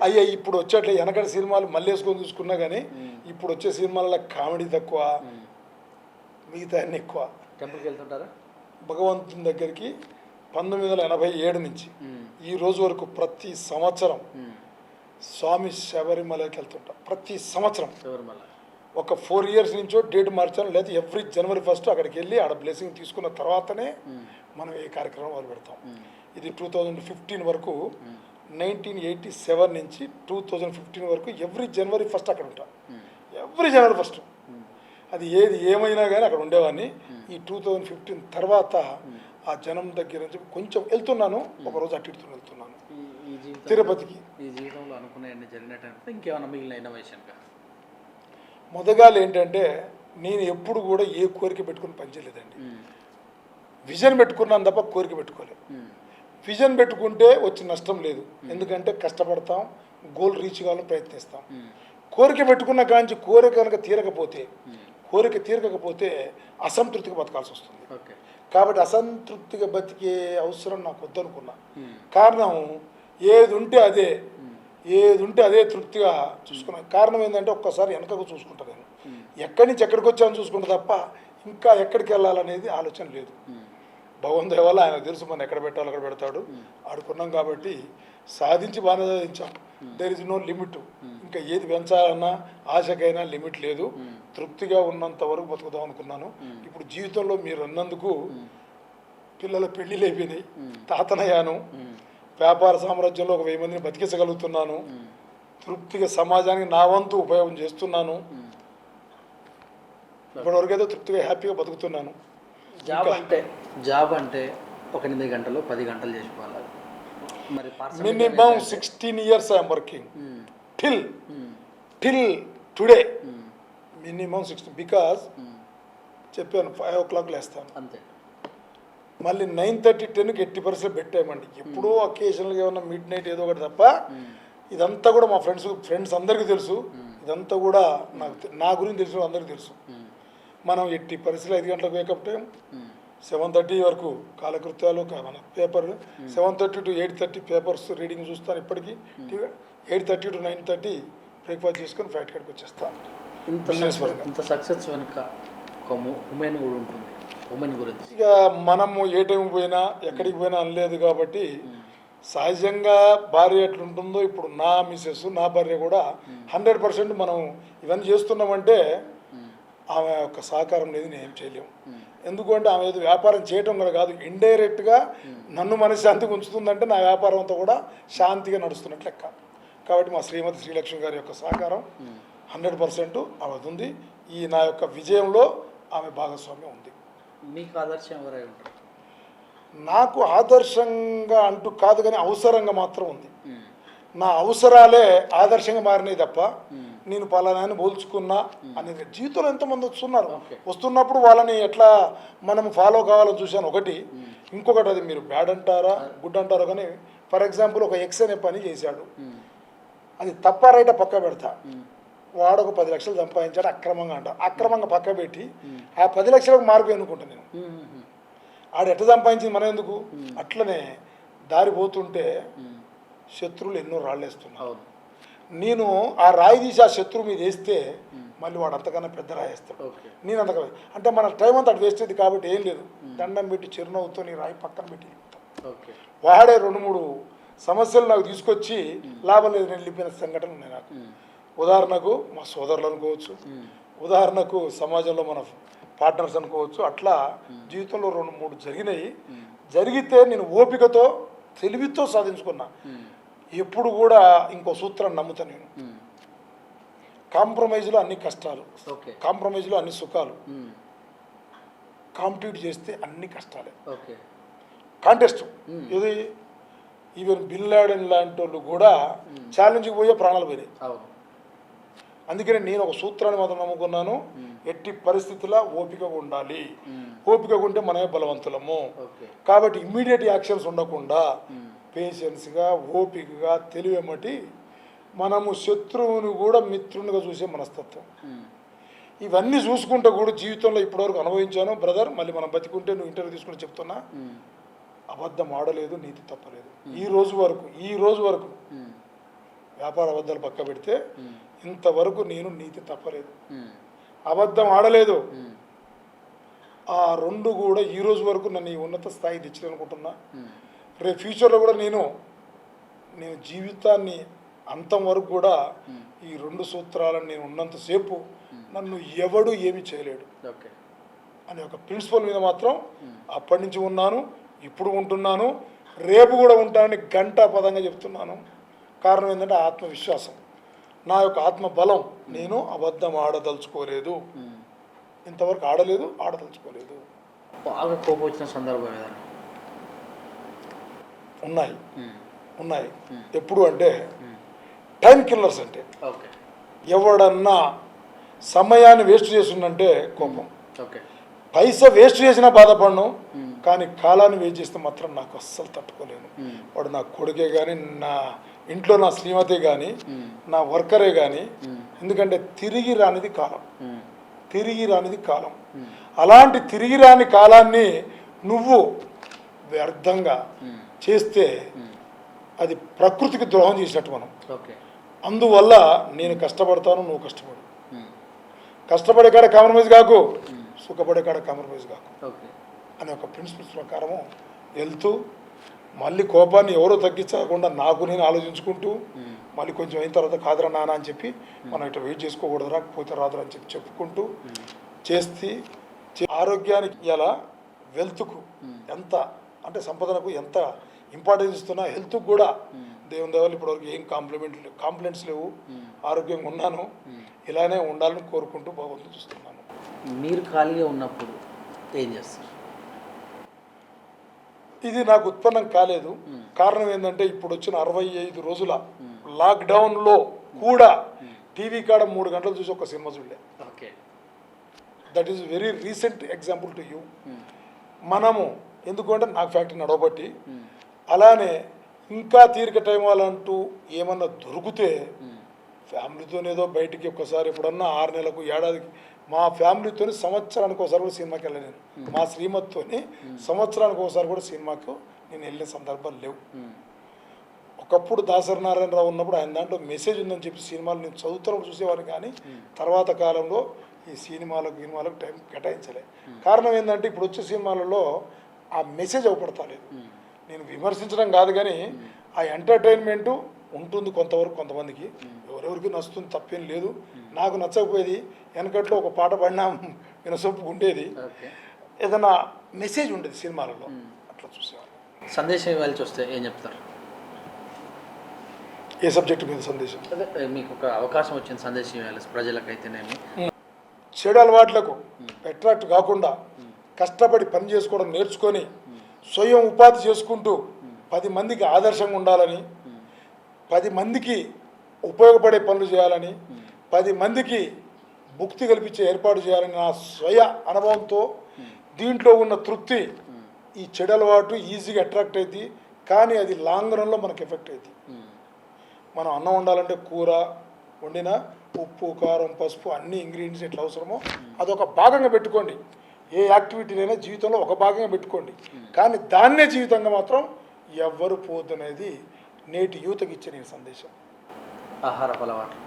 అయ్యా ఇప్పుడు వచ్చేట్లే వెనకటి సినిమాలు మళ్ళీ వేసుకొని చూసుకున్నా కానీ ఇప్పుడు వచ్చే సినిమాలలో కామెడీ తక్కువ, మిగతా అన్ని ఎక్కువ. టెంపుల్కి వెళ్తుంటారా? భగవంతుని దగ్గరికి 1987 నుంచి ఈ రోజు వరకు ప్రతి సంవత్సరం స్వామి శబరిమలకి వెళ్తుంటా. ప్రతి సంవత్సరం ఒక 4 years నుంచో డేట్ మార్చాను, లేదా ఎవ్రీ January 1st అక్కడికి వెళ్ళి ఆడ బ్లెస్సింగ్ తీసుకున్న తర్వాతనే మనం ఈ కార్యక్రమం మొదలు పెడతాం. ఇది 2015 వరకు, 1987 నుంచి 2015 వరకు ఎవ్రీ January 1st అక్కడ ఉంటా. ఎవ్రీ January 1st అది ఏది ఏమైనా కానీ అక్కడ ఉండేవాడిని. ఈ 2015 తర్వాత ఆ జనం దగ్గర నుంచి కొంచెం వెళ్తున్నాను, ఒకరోజు అటు ఇటు వెళ్తున్నాను తిరుపతికి. ఈ జీవితంలో అనుకున్నాయన్నీ జరిగినట్టు ఇంకేమైనా మిగిలిన ఇన్నోవేషన్గా మొదగాలు ఏంటంటే నేను ఎప్పుడు కూడా ఏ కోరిక పెట్టుకుని పనిచేయలేదండి. విజన్ పెట్టుకున్నాను తప్ప కోరిక పెట్టుకోలేదు. విజన్ పెట్టుకుంటే వచ్చి నష్టం లేదు, ఎందుకంటే కష్టపడతాం, గోల్ రీచ్ కావాలని ప్రయత్నిస్తాం. కోరిక పెట్టుకున్న కాంచి కోరిక కనుక తీరకపోతే అసంతృప్తిగా బతకాల్సి వస్తుంది. కాబట్టి అసంతృప్తిగా బతికే అవసరం నాకు వద్దనుకున్నా. కారణం ఏది ఉంటే అదే తృప్తిగా చూసుకున్నాను. కారణం ఏంటంటే ఒక్కసారి వెనకకు చూసుకుంటా నేను, ఎక్కడి నుంచి ఎక్కడికి వచ్చాను చూసుకుంటా తప్ప ఇంకా ఎక్కడికి వెళ్ళాలనేది ఆలోచన లేదు. భగవంతుడి వల్ల ఆయన తెలుసు మనం ఎక్కడ పెట్టాలో అక్కడ పెడతాడు. ఆడుకున్నాం కాబట్టి సాధించి బాగానే సాధించాం. There is no limit. ఇంకా ఏది పెంచాలన్నా ఆశకైనా లిమిట్ లేదు. తృప్తిగా ఉన్నంత వరకు బతుకుదాం అనుకున్నాను. ఇప్పుడు జీవితంలో మీరు అన్నందుకు పిల్లల పెళ్ళిళ్ళు అయిపోయినాయి, తాతనయ్యాను, వ్యాపార సామ్రాజ్యంలో ఒక 1000 మందిని బతికించగలుగుతున్నాను, తృప్తిగా సమాజానికి నా వంతు ఉపయోగం చేస్తున్నాను. ఇప్పటివరకు అయితే తృప్తిగా హ్యాపీగా బతుకుతున్నాను. జాబ్ అంటే ఒక 8 గంటలు 10 గంటలు చేసుకోవాలి. మరి minimum 16 years I'm working till today. Minimum 16, because చెప్పాను 5 o'clock లేస్తాను, అంతే. మళ్ళీ 9:30, 10కి 80% పెట్టామండి. ఎప్పుడో అకేషనల్గా ఏమన్నా మిడ్ నైట్ ఏదో ఒకటి తప్ప ఇదంతా కూడా మా ఫ్రెండ్స్ అందరికీ తెలుసు. ఇదంతా కూడా నా గురించి తెలిసిన అందరికీ తెలుసు. మనం 80% 5 గంటలకు వేకప్ టైం, 7:30 వరకు కాలకృత్యాలు మన పేపర్, 7:30 to 8:30 పేపర్స్ రీడింగ్ చూస్తాను ఇప్పటికీ. 8:30 to 9:30 బ్రేక్ఫాస్ట్ చేసుకొని ఫ్లైట్ కాడికి వచ్చేస్తాను. ఇంత సక్సెస్ వెనుక ఒక ఉమెన్ కూడా ఉంటుంది. ఉమెన్ గురించి ఇక మనము ఏ టైం పోయినా ఎక్కడికి పోయినా అనలేదు కాబట్టి సహజంగా భార్య ఎట్లుంటుందో ఇప్పుడు నా మిస్సెస్ నా భార్య కూడా 100% మనం ఇవన్నీ చేస్తున్నామంటే ఆమె యొక్క సహకారం లేదు, నేను ఏం చేయలేము. ఎందుకంటే ఆమె ఏదో వ్యాపారం చేయటం కూడా కాదు, ఇండైరెక్ట్గా నన్ను మనశ్శాంతిగా ఉంచుతుందంటే నా వ్యాపారం అంతా కూడా శాంతిగా నడుస్తున్నట్లు లెక్క. కాబట్టి మా శ్రీమతి శ్రీలక్ష్మి గారి యొక్క సహకారం 100% ఆమెది ఉంది. ఈ నా యొక్క విజయంలో ఆమె భాగస్వామ్యం ఉంది. మీకు ఆదర్శం ఎవరై ఉంటారు? నాకు ఆదర్శంగా అంటూ కాదు కానీ అవసరంగా మాత్రం ఉంది. నా అవసరాలే ఆదర్శంగా మారినాయి తప్ప నేను పలానాన్ని పోల్చుకున్నా అనేది. జీవితంలో ఎంతమంది వస్తున్నప్పుడు వాళ్ళని ఎట్లా మనం ఫాలో కావాలని చూశాను ఒకటి. ఇంకొకటి, అది మీరు బ్యాడ్ అంటారా గుడ్ అంటారా కానీ, ఫర్ ఎగ్జాంపుల్ ఒక ఎక్స్ అనే పని చేశాడు, అది తప్ప రైట పక్క పెడతా. వాడు ఒక 10 లక్షలు సంపాదించాడు అక్రమంగా అంట, అక్రమంగా పక్క పెట్టి ఆ 10 లక్షలకు మార్పు ఎన్నుకుంటాను నేను. ఆడు ఎట్లా సంపాదించింది మనం ఎందుకు? అట్లనే దారి పోతుంటే శత్రువులు ఎన్నో రాళ్ళేస్తున్నారు. నేను ఆ రాయి తీసి ఆ శత్రువు మీద వేస్తే మళ్ళీ వాడు అంతకన్నా పెద్ద రాయి వేస్తాడు. నేను అంతగా అంటే మన టైం అంతా అటు వేస్ట్ అయింది కాబట్టి ఏం లేదు, దండం పెట్టి చిరునవ్వుతో నీ రాయి పక్కన పెట్టి వాడే 2-3 సమస్యలు నాకు తీసుకొచ్చి లాభం లేదు నేను వెళ్ళిపోయిన సంఘటనలు ఉన్నాయి నాకు. ఉదాహరణకు మా సోదరులు అనుకోవచ్చు, ఉదాహరణకు సమాజంలో మన పార్ట్నర్స్ అనుకోవచ్చు. అట్లా జీవితంలో 2-3 జరిగినాయి. జరిగితే నేను ఓపికతో తెలివితో సాధించుకున్నా. ఎప్పుడు కూడా ఇంకో సూత్రాన్ని నమ్ముతాను నేను, కాంప్రమైజ్లో అన్ని కష్టాలు, కాంప్రమైజ్లో అన్ని సుఖాలు, కాంపిటీట్ చేస్తే అన్ని కష్టాలే. కాంటెస్ట్ ఇది ఈవెన్ బిన్ లాడెన్ లాంటి వాళ్ళు కూడా ఛాలెంజ్కి పోయే ప్రాణాలు పోయినాయి. అందుకని నేను ఒక సూత్రాన్ని మాత్రం నమ్ముకున్నాను, ఎట్టి పరిస్థితుల్లో ఓపికగా ఉండాలి. ఓపికగా ఉంటే మనమే బలవంతులము. కాబట్టి ఇమ్మీడియట్ యాక్షన్స్ ఉండకుండా పేషెన్స్గా ఓపికగా తెలివేమటి మనము శత్రువుని కూడా మిత్రునిగా చూసే మనస్తత్వం, ఇవన్నీ చూసుకుంటూ కూడా జీవితంలో ఇప్పటివరకు అనుభవించాను బ్రదర్. మళ్ళీ మనం బతికుంటే నువ్వు ఇంటర్వ్యూ తీసుకుని చెప్తున్నా, అబద్ధం ఆడలేదు, నీతి తప్పలేదు. ఈ రోజు వరకు వ్యాపార అబద్ధాలు పక్క పెడితే ఇంతవరకు నేను నీతి తప్పలేదు, అబద్ధం ఆడలేదు. ఆ 2 కూడా ఈ రోజు వరకు నన్ను ఈ ఉన్నత స్థాయి తెచ్చాలనుకుంటున్నా. రేపు ఫ్యూచర్లో కూడా నేను జీవితాన్ని అంతం వరకు కూడా ఈ 2 సూత్రాలను నేను ఉన్నంతసేపు నన్ను ఎవడు ఏమి చేయలేడు అనే ఒక ప్రిన్సిపల్ మీద మాత్రం అప్పటి నుంచి ఉన్నాను, ఇప్పుడు ఉంటున్నాను, రేపు కూడా ఉంటానని ఘంటాపదంగా చెప్తున్నాను. కారణం ఏంటంటే ఆత్మవిశ్వాసం, నా యొక్క ఆత్మ బలం. నేను అబద్ధం ఆడదలుచుకోలేదు, ఇంతవరకు ఆడదలుచుకోలేదు. బాగా కోపం వచ్చిన సందర్భం ఏదైనా ఉన్నాయి. ఎప్పుడు అంటే టైం కిల్లర్స్ అంటే ఎవడన్నా సమయాన్ని వేస్ట్ చేస్తుందంటే కోపం, పైసా వేస్ట్ చేసినా బాధపడను, కానీ కాలాన్ని వేస్ట్ చేస్తే మాత్రం నాకు అస్సలు తట్టుకోలేను. వాడు నా కొడుకే కానీ, నా ఇంట్లో నా శ్రీమతి కానీ, నా వర్కరే కానీ. ఎందుకంటే తిరిగి రానిది కాలం. అలాంటి తిరిగి రాని కాలాన్ని నువ్వు వ్యర్థంగా చేస్తే అది ప్రకృతికి ద్రోహం చేసినట్టు మనం. అందువల్ల నేను కష్టపడతాను, నువ్వు కష్టపడే కాడ కాంప్రమైజ్ కాకు, సుఖపడే కాడ కాంప్రమైజ్ కాకు అనే ఒక ప్రిన్సిపల్స్ ప్రకారము వెళ్తూ, మళ్ళీ కోపాన్ని ఎవరో తగ్గించకుండా నాకు నేను ఆలోచించుకుంటూ, మళ్ళీ కొంచెం అయిన తర్వాత కాదురా నాన్న అని చెప్పి మనం ఇట్లా వెయిట్ చేసుకోకూడదురా, పోతే రాదురా అని చెప్పి చెప్పుకుంటూ చేస్తే ఆరోగ్యానికి ఇలా వెల్త్కు ఎంత అంటే సంపదనకు ఎంత ఇంపార్టెన్స్ ఇస్తున్నా, హెల్త్కి కూడా దేవుని దేవాలి ఇప్పటివరకు ఏం కాంప్లైంట్స్ లేవు, ఆరోగ్యంగా ఉన్నాను. ఇలానే ఉండాలని కోరుకుంటూ భగవంతుని చూస్తున్నాను. మీరు ఖాళీగా ఉన్నప్పుడు ఏం చేస్తారు? ఇది నాకు ఉత్పన్నం కాలేదు. కారణం ఏంటంటే ఇప్పుడు వచ్చిన 65 రోజుల లాక్డౌన్లో కూడా టీవీ కాడ 3 గంటలు చూసి ఒక సినిమా చూడలే. That is very recent example to you. మనము ఎందుకంటే నాకు ఫ్యాక్టరీ నడవబట్టి, అలానే ఇంకా తీరిక టైం వాళ్ళంటూ ఏమన్నా దొరికితే ఫ్యామిలీతోనేదో బయటికి ఒక్కసారి ఎప్పుడన్నా 6 నెలలకు ఏడాదికి మా ఫ్యామిలీతో సంవత్సరానికి ఒకసారి కూడా సినిమాకి వెళ్ళాను నేను. మా శ్రీమతితో సంవత్సరానికి ఒకసారి కూడా సినిమాకు నేను వెళ్ళిన సందర్భాలు లేవు. ఒకప్పుడు దాసరి నారాయణరావు ఉన్నప్పుడు ఆయన దాంట్లో మెసేజ్ ఉందని చెప్పి సినిమాలు నేను చదువుతున్నప్పుడు చూసేవారు, కానీ తర్వాత కాలంలో ఈ సినిమాలకు టైం కేటాయించలే. కారణం ఏంటంటే ఇప్పుడు వచ్చే సినిమాలలో ఆ మెసేజ్ అవపడతలేదు. నేను విమర్శించడం కాదు కానీ ఆ ఎంటర్టైన్మెంటు ఉంటుంది కొంతవరకు, కొంతమందికి ఎవరెవరికి నచ్చుతుంది, తప్పేం లేదు. నాకు నచ్చకపోయేది వెనకట్లో ఒక పాట పడినా వినసొప్పు ఉండేది. ఏదైనా మెసేజ్ ఉండేది సినిమాలలో అట్లా చూసేవాళ్ళు. సందేశం ఇవ్వాల్సి వస్తే ఏం చెప్తారు? ఏ సబ్జెక్టు మీద సందేశం? అదే మీకు ఒక అవకాశం వచ్చింది సందేశం ఇవ్వాలి ప్రజలకైతేనేమి. చెడు అలవాట్లకు అట్రాక్ట్ కాకుండా కష్టపడి పని చేసుకోవడం నేర్చుకొని స్వయం ఉపాధి చేసుకుంటూ 10 మందికి ఆదర్శంగా ఉండాలని, 10 మందికి ఉపయోగపడే పనులు చేయాలని, 10 మందికి భుక్తి కల్పించే ఏర్పాటు చేయాలని నా స్వయ అనుభవంతో దీంట్లో ఉన్న తృప్తి ఈ చెడు అలవాటు ఈజీగా అట్రాక్ట్ అవుతుంది, కానీ అది లాంగ్ రన్లో మనకు ఎఫెక్ట్ అవుతుంది. మనం అన్నం వండాలంటే కూర వండిన ఉప్పు కారం పసుపు అన్ని ఇంగ్రీడియంట్స్ ఎట్లా అవసరమో అదొక భాగంగా పెట్టుకోండి. ఏ యాక్టివిటీనైనా జీవితంలో ఒక భాగంగా పెట్టుకోండి, కానీ దాన్నే జీవితంగా మాత్రం ఎవ్వరు పోదనేది నేటి యూత్కి ఇచ్చే నేను సందేశం. ఆహారపు అలవాట్లు,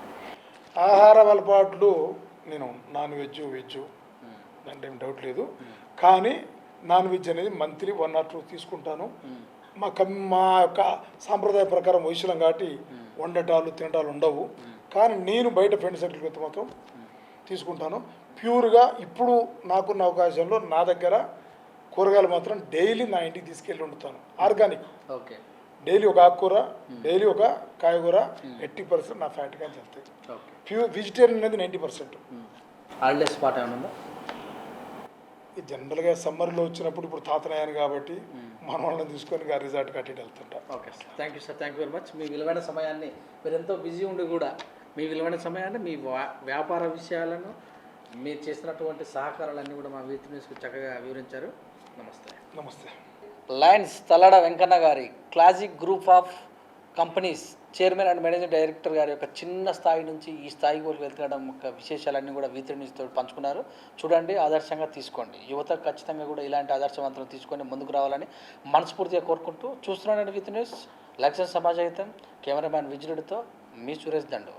ఆహార అలవాట్లు నేను నాన్ వెజ్ దాంట్లో ఏం డౌట్ లేదు, కానీ నాన్ వెజ్ అనేది మంత్లీ 1 or 2 తీసుకుంటాను. మా యొక్క సాంప్రదాయ ప్రకారం వయసులం కాబట్టి వండటాలు తినటాలు ఉండవు, కానీ నేను బయట ఫ్రెండ్ సర్కిల్కి వెళ్తే మాత్రం తీసుకుంటాను. ప్యూర్గా ఇప్పుడు నాకున్న అవకాశంలో నా దగ్గర కూరగాయలు మాత్రం డైలీ నా ఇంటికి తీసుకెళ్ళి వండుతాను. ఆర్గానిక్, ఓకే, డైలీ ఒక ఆకుకూర, డైలీ ఒక కాయగూర, 80% నా ఫ్యాట్ కానీ వెళ్తాయి. ప్యూర్ వెజిటేరియన్ అనేది 90%. హాలిడేస్ పాట ఏమైనా ఉందా? జనరల్గా సమ్మర్లో వచ్చినప్పుడు ఇప్పుడు తాతనయ్యాను కాబట్టి మన వాళ్ళని తీసుకొని రిసార్ట్ కట్టి వెళ్తుంటా. Okay sir, thank you sir, thank you very much. మీ విలువైన సమయాన్ని, మీరు ఎంతో బిజీ ఉండి కూడా మీ విలువైన సమయాన్ని, మీ వ్యాపార విషయాలను, మీరు చేసినటువంటి సహకారాలన్నీ కూడా మా వీతి న్యూస్కి చక్కగా వివరించారు. నమస్తే. నమస్తే. లయన్స్ తల్లడ వెంకన్న గారి classic group of companies chairman and managing director గారి యొక్క చిన్న స్థాయి నుంచి ఈ స్థాయికి వరకు వెళ్తడం యొక్క విశేషాలన్నీ కూడా వీతి న్యూస్తో పంచుకున్నారు. చూడండి, ఆదర్శంగా తీసుకోండి. యువత ఖచ్చితంగా కూడా ఇలాంటి ఆదర్శవంతులను తీసుకొని ముందుకు రావాలని మనస్ఫూర్తిగా కోరుకుంటూ చూస్తున్నానండి వీతి న్యూస్. లక్ష్యం సమాజహితం. కెమెరామ్యాన్ విజయుడితో మీ సురేష్ దండు.